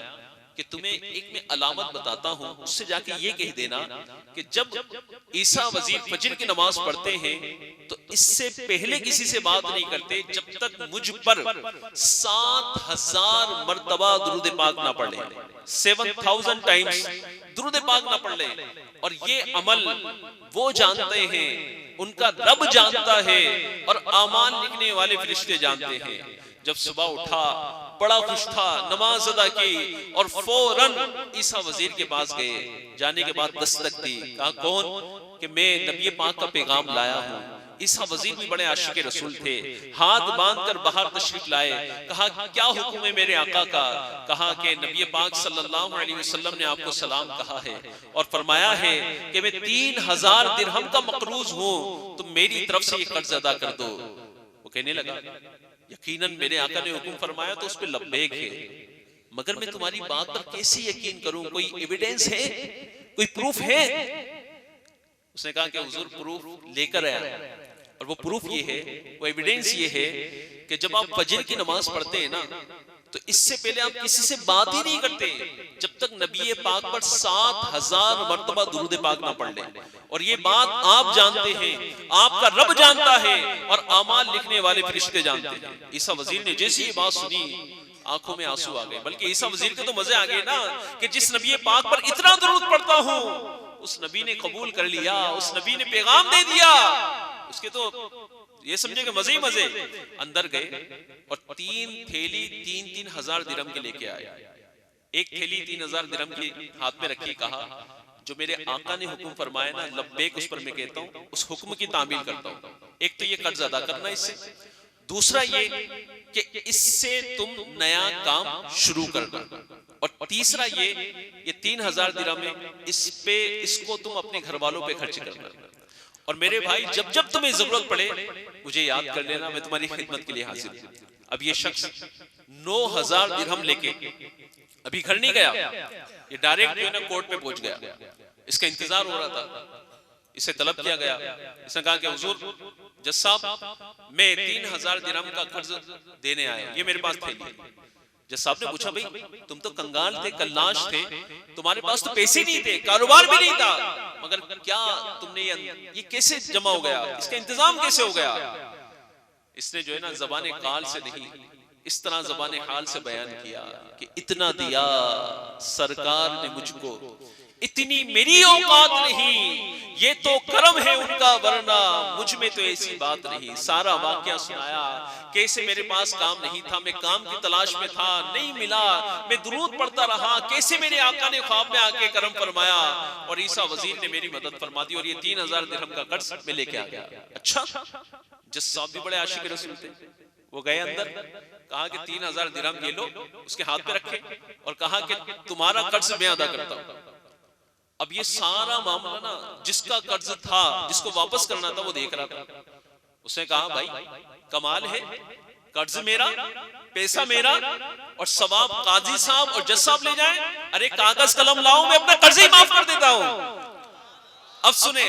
कि तुम्हें एक मैं अलामत बताता हूं, उससे जाके ये कह देना कि जब ईसा वजीर फजर की नमाज पढ़ते हैं तो इससे पहले किसी से बात नहीं करते जब तक मुझ पर 7000 मर्तबा दुरूद पाक ना पढ़ ले, 7000 टाइम्स दुरूद पाक ना पढ़ ले। और ये अमल वो जानते हैं, उनका रब जानता है और आमाल लिखने वाले फरिश्ते जानते हैं। जब सुबह उठा बड़ा खुश था, नमाज अदा की और फौरन ईसा वजीर के पास गए। जाने के बाद दस्तक दी, कहा कौन, कि मैं नबी पाक का पैगाम लाया हूँ। ईसा वजीर भी बड़े आशिक रसूल थे, हाथ बांधकर बाहर तशरीफ लाए। कहा क्या हुक्म है मेरे आका का। कहा कि नबी पाक सल्लल्लाहु अलैहि वसल्लम ने आपको सलाम कहा है और फरमाया है कि मैं 3000 दिरहम का मकरूज हूँ, तो मेरी तरफ से ये कर्ज अदा कर दो। वो कहने लगा यकीनन मेरे आका ने हुक्म फरमाया तो उस पे लब्बैक है, मगर मैं तुम्हारी बात पर कैसे यकीन करूं, कोई एविडेंस है, कोई प्रूफ है। उसने कहा कि हुजूर प्रूफ लेकर आया, और वो प्रूफ ये है, वो एविडेंस ये है कि जब आप फजर की नमाज पढ़ते हैं ना तो इससे पहले आप किसी से बात ही नहीं करते जब तक नबी पाक पर 7000 मर्तबा दुरूद पाक ना पढ़ ले। और ये बात आप जानते हैं, आपका रब जानता है और आमाल लिखने वाले फरिश्ते जानते हैं। ईसा वजीर ने जैसी ये बात सुनी आंखों में आंसू आ गए। बल्कि ईसा वजीर के तो मजे आ गए ना कि जिस नबी पाक पर इतना दरूद पढ़ता हूं उस नबी ने कबूल कर लिया, उस नबी ने पैगाम दे दिया। उसके तो ये समझे कि मजे ही मजे। अंदर गए और 3 थैली 3-3 हजार दिरहम के लेके आए। एक थैली 3,000 दिरहम की हाथ में रखी, कहा जो मेरे आका ने हुक्म फरमाया ना लब्बैक उस पर मैं कहता हूँ, उस हुक्म की तामील करता हूँ। एक तो ये कर्ज अदा करना इससे, दूसरा ये कि इससे तुम नया काम शुरू करना, और तीसरा ये 3,000 दिरहम में इसको तुम अपने घर वालों पे खर्च करना। और मेरे भाई जब जब तुम्हें जरूरत पड़े मुझे याद कर लेना, मैं तुम्हारी खिदमत के लिए हाजिर हूं। अब ये शख्स 9,000 दिरहम लेके अभी घर नहीं गया, ये डायरेक्ट जो है ना कोर्ट पे पहुंच गया। इसका इंतजार हो रहा था, इसे तलब किया गया। इसने कहा कि हुजूर जज साहब मैं 3,000 दिरहम का कर्ज देने आया, ये मेरे पास थैली है। जज साहब ने पूछा भाई तुम तो कंगाल थे, कल्लाश थे, तुम्हारे पास तो पैसे नहीं थे, कारोबार भी नहीं था, मगर क्या तुमने ये कैसे जमा हो गया, इसका इंतजाम कैसे हो गया? इसने जो है ना ज़बान काल से नहीं, इस तरह ज़बान हाल से बयान किया कि इतना दिया सरकार ने मुझको, इतनी मेरी औकात नहीं, ये तो करम है उनका, वरना मुझ में तो ऐसी बात नहीं। सारा वाकया सुनाया, कैसे मेरे पास काम नहीं था, मैं काम की तलाश में था, नहीं मिला, मैं दुरूद पढ़ता रहा, कैसे मेरे आका ने ख्वाब में आके करम फरमाया और ईसा वजीर ने मेरी मदद फरमा दी और ये 3,000 दिरहम का कर्ज मैं लेके आ गया। अच्छा, जज साहब भी बड़े आशिक रसूल थे, वो गए अंदर, कहा कि 3,000 दिरहम ये लो, उसके हाथ पे रखे और कहा कि तुम्हारा कर्ज मैं अदा करता हूं। अब ये सारा मामला ना जिसका कर्ज था, जिसको वापस करना था, वो देख रहा था। उसने कहा भाई कमाल है, कर्ज मेरा, पैसा मेरा और सवाब काजी साहब और जज साहब ले जाए। अरे कागज कलम लाओ, मैं अपना कर्ज ही माफ कर देता हूं। अब सुने,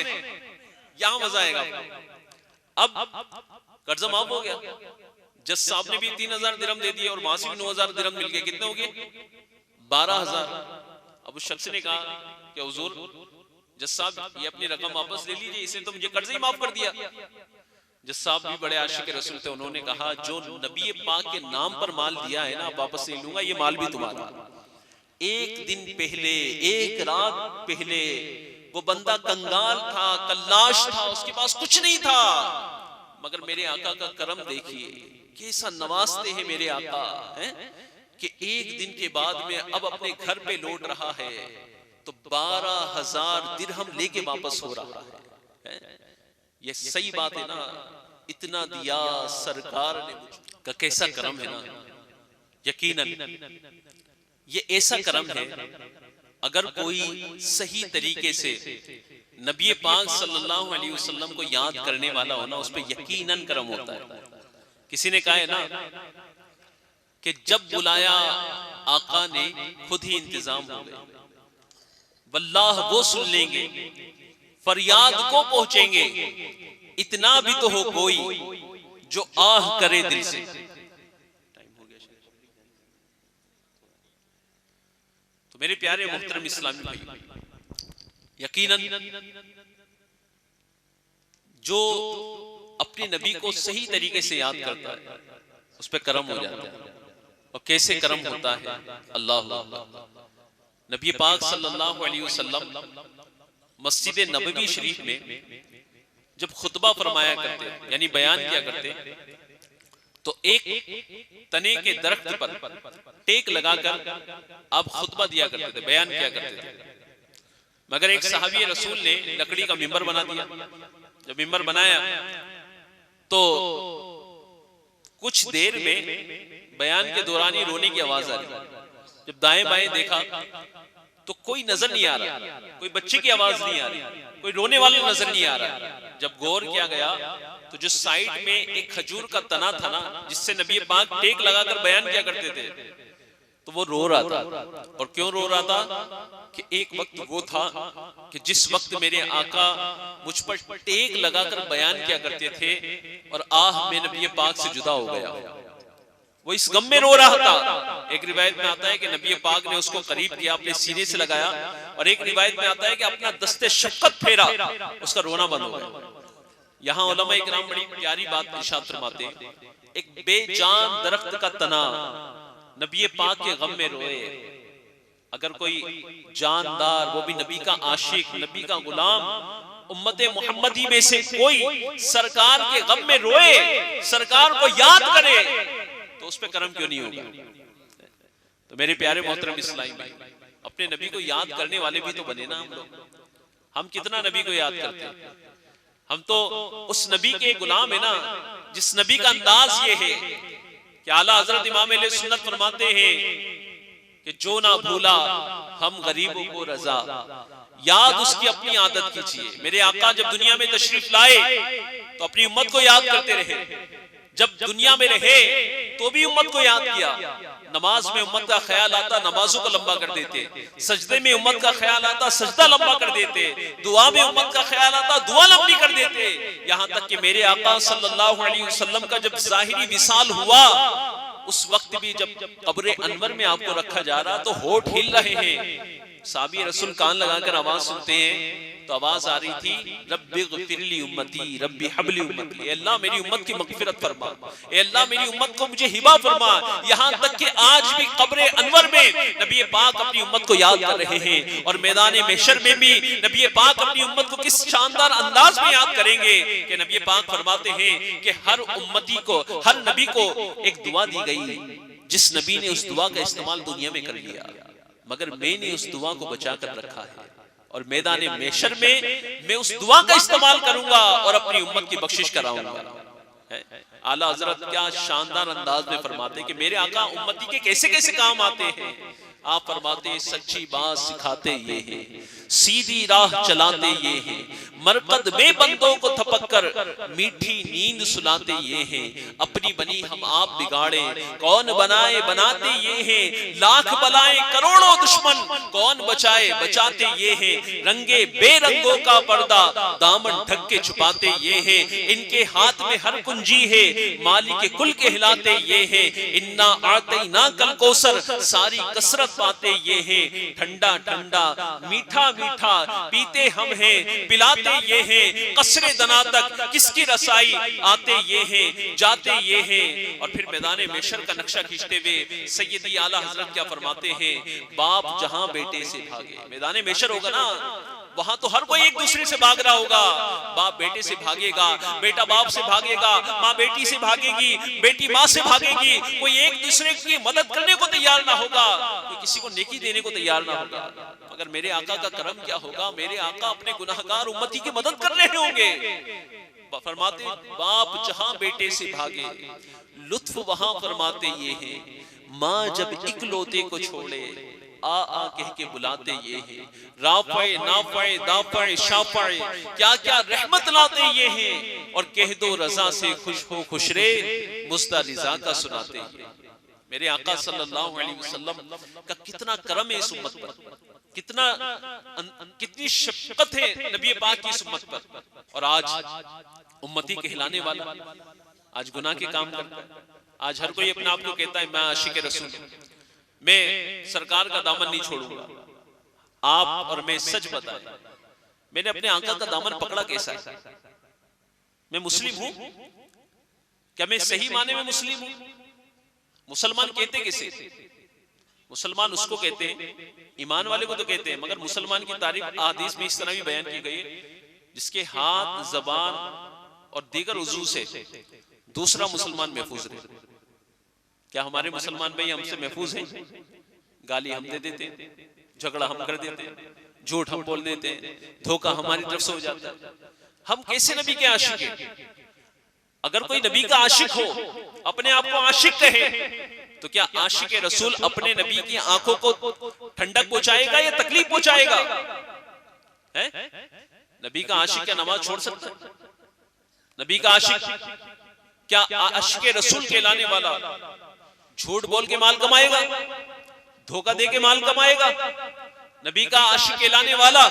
यहां मजा आएगा। अब कर्ज माफ हो गया, जज साहब ने भी 3,000 दिरहम दे दिए और वहां से भी 9,000 दिरहम मिल गए। कितने हो गए? 12,000। अब उस शख्स ने कहा कि हुजूर जज साहब ये अपनी रकम वापस ले लीजिए, इसे तो मुझे कर्ज ही माफ कर दिया। जज साहब भी बड़े आशिक रसूल थे, उन्होंने कहा जो नबी पाक के नाम पर माल दिया है ना, वापस नहीं लूंगा, ये माल भी तुम्हारा। एक दिन पहले, एक रात पहले वो बंदा कंगाल था, कल्लाश था, उसके पास कुछ नहीं था, मगर मेरे आका का करम देखिए, कैसा नवाजते हैं मेरे आका हैं कि एक दिन के बाद में अब अपने घर पे लौट रहा है तो 12,000 दिरहम लेके वापस हो रहा है। ये सही बात है ना, इतना दिया सरकार ने मुझका, कैसा करम है ना। यकीनन ये ऐसा करम है, अगर कोई सही तरीके से नबी पाक सल्लल्लाहु अलैहि वसल्लम को याद करने वाला हो ना, उस पर यकीनन करम होता है। किसी ने कहा है ना कि जब बुलाया आका ने खुद ही इंतजाम हो गए, वल्लाह वो सुन लेंगे, फरियाद को पहुंचेंगे, इतना भी तो हो कोई जो आह करे दिल से। टाइम हो गया। तो मेरे प्यारे मोहतरम इस्लामी भाई, यकीनन जो अपने नबी को सही तरीके से याद करता है उस पर करम हो जाता है। और कैसे करम होता है? अल्लाह, नबी पाक सल्लल्लाहु अलैहि वसल्लम मस्जिद नबवी शरीफ में जब खुतबा फरमाया करते, यानी बयान किया करते, तो एक तने के दरख्त पर टेक लगाकर आप खुतबा दिया करते थे, बयान किया करते थे। मगर एक सहाबी रसूल ने लकड़ी का मिंबर बना दिया। जब मिंबर बनाया तो कुछ देर में बयान के दौरान ही रोने की आवाज आ रही। जब दाएं बाएं देखा तो कोई नजर नहीं आ रहा, कोई बच्चे की आवाज नहीं आ रही, कोई रोने वाला नजर नहीं आ रहा। जब गौर किया गया तो जो साइड में एक खजूर का तना था ना, जिससे नबी पाक टेक लगाकर बयान किया करते थे, तो वो रो रहा था। और क्यों रो रहा था? कि एक वक्त वो था कि जिस वक्त मेरे आका मुझ पर टेक लगाकर बयान किया करते थे और आह में नबी पाक से जुदा हो गया, वो इस गम में रो रहा था। एक रिवायत में आता है कि नबी पाक ने उसको करीब किया, अपने सीने से लगाया, और एक रिवायत में आता है कि अपना दस्ते शफ़क़त फेरा, उसका रोना बंद हो गया। यहाँ उलमा इकराम बड़ी प्यारी बात इरशाद फरमाते हैं, एक बेजान दरख्त का तना नबी पाक के गम में रोए। अगर कोई जानदार, वो भी नबी का आशिक, नबी का गुलाम, उम्मते मोहम्मदी में से कोई सरकार के गम में रोए, सरकार को याद करे, तो उस पर करम क्यों नहीं होगा? तो मेरे प्यारे मोहतरम इस्लामी भाई, अपने नबी को याद करने वाले भी तो बने ना हम लोग। हम कितना नबी को याद करते हैं? हम तो उस नबी के गुलाम है ना, जिस नबी का अंदाज ये है कि आला हजरत इमाम अहले सुन्नत फरमाते हैं कि जो ना भूला हम गरीबों को रजा, याद उसकी अपनी आदत कीजिए। मेरे आका जब दुनिया में तशरीफ लाए तो अपनी उम्मत को याद करते रहे, जब दुनिया में रहे तो भी उम्मत को याद किया। नमाज में उम्मत का ख्याल आता, नमाजों को लंबा कर देते। सजदे में उम्मत का ख्याल आता, सजदा लंबा कर देते। दुआ में उम्मत का ख्याल आता, दुआ लंबी कर देते। यहाँ तक कि मेरे आका सल्लल्लाहु अलैहि वसल्लम का जब ज़ाहिरी विसाल हुआ, उस वक्त भी जब कब्र अनवर में आपको रखा जा रहा तो होठ हिल रहे हैं। साहबी रसूल कान लगाकर आवाज सुनते हैं तो आवाज आ रही थी, रब्बी ग़फिरली उम्मती, रब्बी हबली उम्मती, अल्लाह मेरी उम्मत की मग़फ़िरत फरमा, अल्लाह मेरी उम्मत को मुझे हिबा फरमा। यहाँ तक कि आज भी कब्र अनवर में नबी पाक अपनी उम्मत को याद कर रहे हैं, और मैदान महशर में भी नबी पाक अपनी उम्मत को किस शानदार अंदाज में याद करेंगे कि नबी पाक फरमाते हैं कि हर उम्मती को, हर नबी को एक दुआ दी गई, जिस नबी ने उस दुआ का इस्तेमाल दुनिया में कर लिया, मगर मैंने उस दुआ को बचा कर रखा है, और मैदान महशर में मैं उस दुआ का इस्तेमाल करूंगा और अपनी उम्मत की बख्शिश कराऊंगा। आला हजरत क्या शानदार अंदाज में फरमाते कि मेरे आका उम्मती के कैसे कैसे काम आते हैं। आप फरमाते हैं, सच्ची बात सिखाते ये हैं, सीधी राह चलाते ये हैं, मरकद में बंदों को थपक कर मीठी नींद सुलाते ये हैं, अपनी बनी हम आप बिगाड़े कौन बनाए बनाते ये हैं, लाख बलाएं करोड़ों दुश्मन कौन बचाए बचाते ये हैं, रंगे बेरंगों का पर्दा दामन ढक के छुपाते ये हैं, इनके हाथ में हर कुंजी है मालिक के कुल के हिलाते ये हैं, इन्ना आतैना कल कौसर सारी कसरत पाते ये हैं, ठंडा ठंडा मीठा मीठा पीते हम हैं, पिलाते ये हैं, कसरे दना तक किसकी रसाई आते ये हैं, जाते ये हैं। और फिर मैदान महशर का नक्शा खींचते हुए सैयदी आला हजरत क्या फरमाते हैं, बाप जहां बेटे से भागे, मैदान महशर होगा ना, वहां तो हर कोई एक दूसरे से भाग रहा होगा। बाप बेटे से भागेगा, बेटा बाप से भागेगा, माँ बेटी से भागेगी, बेटी माँ से भागेगी, कोई एक दूसरे की मदद करने को तैयार ना होगा, कोई किसी को नेकी देने को तैयार ना होगा। मगर मेरे आका का करम क्या होगा, मेरे आका अपने गुनाहगार उम्मती की मदद कर रहे होंगे। फरमाते बाप जहां बेटे से भागे, लुत्फ वहां फरमाते ये हैं, माँ जब इकलौते को छोड़े आ आ कह के बुलाते ये हैं, राफ़े नाफ़े दाफ़े शाफ़े क्या क्या रहमत लाते ये हैं, और कह दो रजा से खुश हो खुश रे मुस्ता रिजा का सुनाते हैं। मेरे आका सल्लल्लाहु अलैहि वसल्लम का कितना करम है इस उम्मत पर, कितनी शफ़क़त है नबी पाक की इस उम्मत पर। और आज उम्मती कहलाने वाला आज गुनाह के काम करता है। आज हर कोई अपने आप को कहता है मैं आशिक रसूल, मैं सरकार का दामन नहीं छोड़ूंगा। आप और मैं सच बताएं, मैंने अपने आका का दामन पकड़ा कैसा है? मैं मुस्लिम हूं क्या? मैं सही माने में मुस्लिम हूं? मुसलमान कहते किसे? मुसलमान उसको कहते हैं, ईमान वाले को तो कहते हैं, मगर मुसलमान की तारीफ हदीस में इस तरह भी बयान की गई है जिसके हाथ, जबान और दीगर उज़ू से दूसरा मुसलमान महफूज रहे। क्या हमारे मुसलमान भाई हमसे महफूज हैं? गाली हम दे देते हैं, झगड़ा हम कर देते हैं, झूठ हम बोल देते हैं, धोखा हमारी तरफ से हो जाता है। हम कैसे नबी के आशिक हैं? अगर कोई नबी का आशिक हो, अपने आप को आशिक कहे, तो क्या आशिक रसूल अपने नबी की आंखों को ठंडक पहुंचाएगा या तकलीफ पहुंचाएगा? है? नबी का आशिक क्या नमाज छोड़ सकता है? नबी का आशिक क्या आशिक रसूल कहलाने वाला झूठ बोल के माल कमाएगा, धोखा दे के माल कमाएगा? नबी का आशिक कहलाने वाला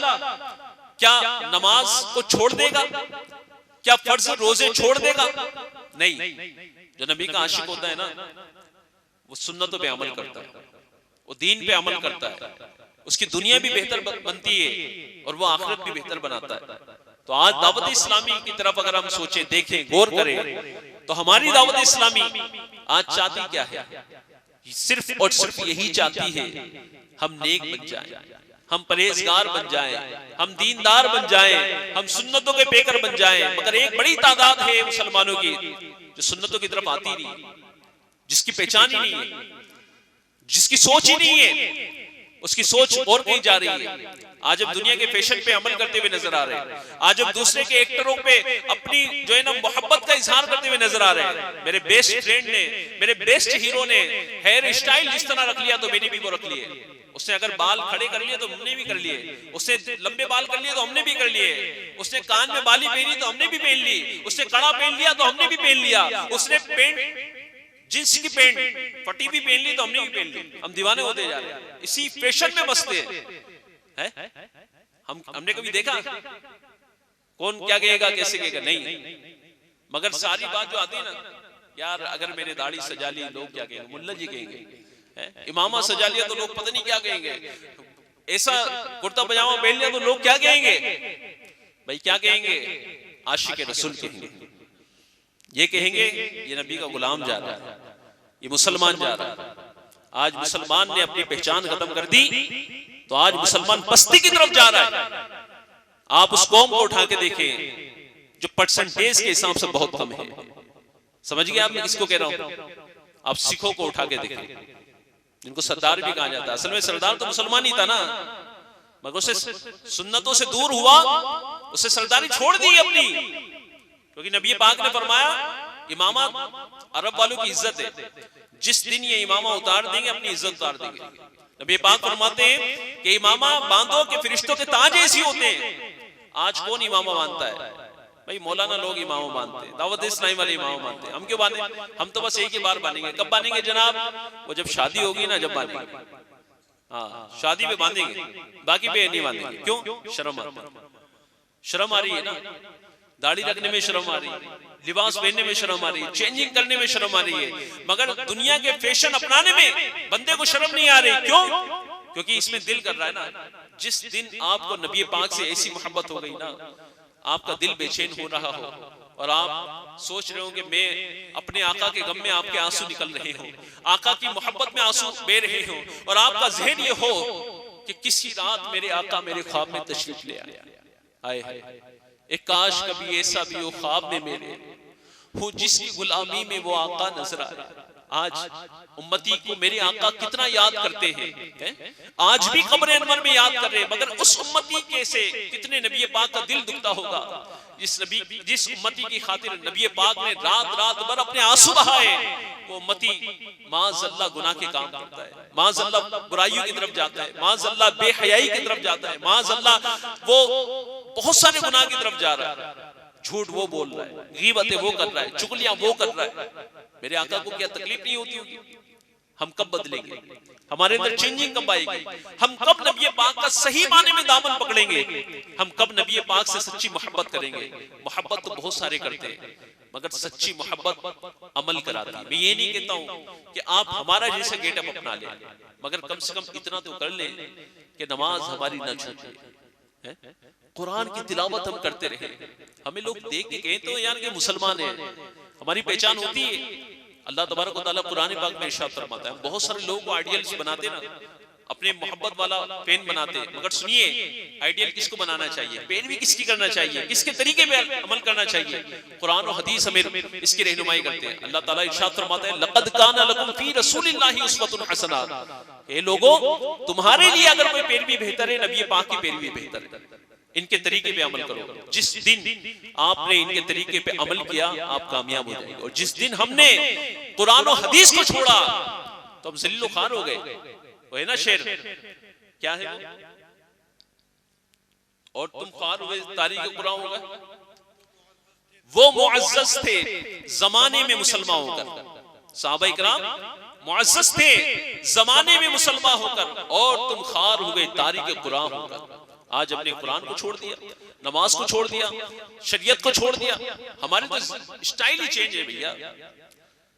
क्या नमाज को छोड़ देगा? क्या फर्ज रोजे छोड़ देगा? नहीं। जो नबी का आशिक होता है ना, वो सुन्नतों पे अमल करता है, वो दीन पे अमल करता है, उसकी दुनिया भी बेहतर बनती है और वो आखिरत भी बेहतर बनाता है। तो आज दावत इस्लामी की तरफ अगर हम सोचें, देखें, गौर करें, तो हमारी दावत इस्लामी आज चाहती क्या है सिर्फ और सिर्फ यही चाहती है हम नेक बन जाएं, हम परहेजगार बन जाएं, हम दीनदार बन जाएं, हम सुन्नतों के पेकर बन जाएं। मगर एक बड़ी तादाद है मुसलमानों की जो सुन्नतों की तरफ आती नहीं, जिसकी पहचान ही नहीं है, जिसकी सोच ही नहीं है, उसकी सोच और कहीं जा रही है। आज हम दुनिया के फैशन पे अमल करते हुए नजर आ रहे हैं, आज हम दूसरे के एक्टरों पे अपनी जो है ना मोहब्बत का इजहार करते हुए नजर आ रहे हैं। मेरे बेस्ट फ्रेंड ने, मेरे बेस्ट हीरो ने हेयर स्टाइल जिस तरह रख लिया तो मैंने भी वो रख लिए। उसने अगर बाल खड़े कर लिए तो हमने भी कर लिए, उसने लंबे बाल कर लिए तो हमने भी कर लिए, उसने कान में बाली पहनी तो हमने भी पहन ली, उसने कड़ा पहन लिया तो हमने भी पहन लिया, उसने पेंट जींस की पेंट फटी भी पहन ली तो हमने भी पहन ली। हम दीवाने होते जा रहे हैं, इसी फैशन में बसते हैं। हमने कभी देखा कौन क्या कहेगा कैसे कहेगा? नहीं। मगर सारी बात जो आती है ना, यार अगर मैंने दाढ़ी सजा ली लोग क्या कहेंगे? मुल्ला जी कहेंगे, इमामा सजा लिया तो लोग पता नहीं क्या कहेंगे, ऐसा कुर्ता पजामा पहन लिया तो लोग क्या कहेंगे? भाई क्या कहेंगे? आशिक रसूल कहेंगे, ये कहेंगे ये नबी का गुलाम जा रहा है, ये मुसलमान जा रहा है। आज मुसलमान ने अपनी पहचान खत्म कर दी तो आज मुसलमान पस्ती की तरफ जा रहा है। आप उस कौम को उठा के देखें जो परसेंटेज के हिसाब से बहुत कम है। समझ गए आप मैं किसको कह रहा हूं? आप सिखों को उठा के देखें, जिनको सरदार भी कहा जाता है। असल में सरदार तो मुसलमान ही था ना, मगर उसे सुन्नतों से दूर हुआ, उसे सरदारी छोड़ दी अपनी, क्योंकि नबी पाक ने फरमाया इमामा अरब वालों की इज्जत है, जिस दिन ये इमामा उतार देंगे अपनी इज्जत उतार देंगे। नबी पाक फरमाते हैं कि इमामा बांधो के फरिश्तों के ताज ऐसी होते हैं। आज कौन इमामा बांधता है? भाई मौलाना लोग इमामा बांधते हैं, दावत इस्लामी वाले इमामा बांधते हैं। हम क्यों बांधे? हम तो बस एक ही बार बांधेंगे। कब बांधेंगे जनाब? वो जब शादी होगी ना, जब बांधेंगे। हाँ, शादी पे बांधेंगे, बाकी पे नहीं बांधेंगे। क्यों? शर्म आती है। शर्म आ रही है ना, दाढ़ी रखने में शर्म आ रही है, लिबास पहनने में शर्म आ रही है, चेंजिंग करने में शर्म आ रही है। मगर दुनिया के फैशन अपनाने में बंदे को शर्म नहीं आ रही। क्यों? क्योंकि इसमें दिल कर रहा है ना। जिस दिन आपको नबी पाक से ऐसी मोहब्बत हो गई ना, आपका दिल बेचैन हो रहा हो और आप सोच रहे हो कि मैं अपने आका के गम में आपके आंसू निकल रहे हो, आका की मोहब्बत में आंसू बह रहे हो, और आपका ज़हन ये हो कि किसी रात मेरे आका मेरे ख्वाब में तशरीफ ले आए, एक काश कभी ऐसा भी हो ख्वाब में मेरे हो जिसकी गुलामी में वो आका नजर आए। आज उम्मती को मेरे आका कितना याद करते हैं, आज भी कब्र अनवर में याद कर रहे हैं। मगर उस उम्मती के से कितने नबी पाक का दिल दुखता होगा जिस उम्मती की खातिर नबी पाक ने रात रात भर अपने आंसू बहाए। वो उम्मती माज़अल्लाह गुनाह के काम करता है, माज़अल्लाह बुराइयों की तरफ जाता है, माज़अल्लाह बेहयाई की तरफ जाता है, माज़अल्लाह वो बहुत सारे गुनाह की तरफ जा रहा है। झूठ वो बोल रहा है, गीबतें वो कर रहा है, चुगलियां वो कर रहा है। मेरे आका को क्या तकलीफ नहीं होती होगी? हम कब बदलेंगे? हमारे अंदर चेंजिंग कब आएगी? हम कब नबी पाक का सही माने में दामन पकड़ेंगे? हम कब नबी पाक से सच्ची मोहब्बत करेंगे? मोहब्बत तो बहुत सारे करते हैं, मगर सच्ची मोहब्बत अमल कराती है। मैं ये नहीं कहता हूं कि आप हमारा जैसे गेटअप अपना लें, मगर कम से कम इतना तो कर लें कि नमाज हमारी न छूटे, कुरान की तिलावत हम करते रहे। हमें लोग देख के कहें तो यार कि मुसलमान है, हमारी पहचान होती है। अल्लाह तबारक व तआला कुरान पाक में इरशाद फरमाता है, बहुत सारे लोग को आइडियल्स बनाते ना, अपने मोहब्बत वाला पेन बनाते, मगर सुनिए आइडियल किसको बनाना चाहिए, पेन भी किसकी करना चाहिए, किसके तरीके पे अमल करना चाहिए? कुरान और हदीस हमें इसकी रहनुमाई करते हैं। अल्लाह ताला इरशाद फरमाता है, लक़द काना लकुम फी रसूलिल्लाहि उस्वतुन हसना। ये लोगों, तुम्हारे लिए अगर कोई पैरवी बेहतर है, नबी पाक की पैरवी बेहतर है। इनके तरीके पे अमल करो। जिस दिन आपने इनके तरीके पे अमल किया, आप कामयाब हो जाएंगे। और जिस दिन हमने कुरान और हदीस को छोड़ा तो हम ज़लील ख़ार हो गए। वो है ना शेर, क्या है वो? और तुम ख़ार हुए तारीख़ कुरान हो गए। वो मुअज़्ज़ज़ थे जमाने में मुसलमान होकर, सहाबा इकराम मुअज़्ज़ज़ थे जमाने में मुसलमान होकर, और तुम ख़ार हुए तारीख़ कुरान होकर। आज अपने कुरान को छोड़ दिया, नमाज को छोड़ दिया, शरीयत को छोड़ दिया। हमारे तो स्टाइल ही चेंज है भैया।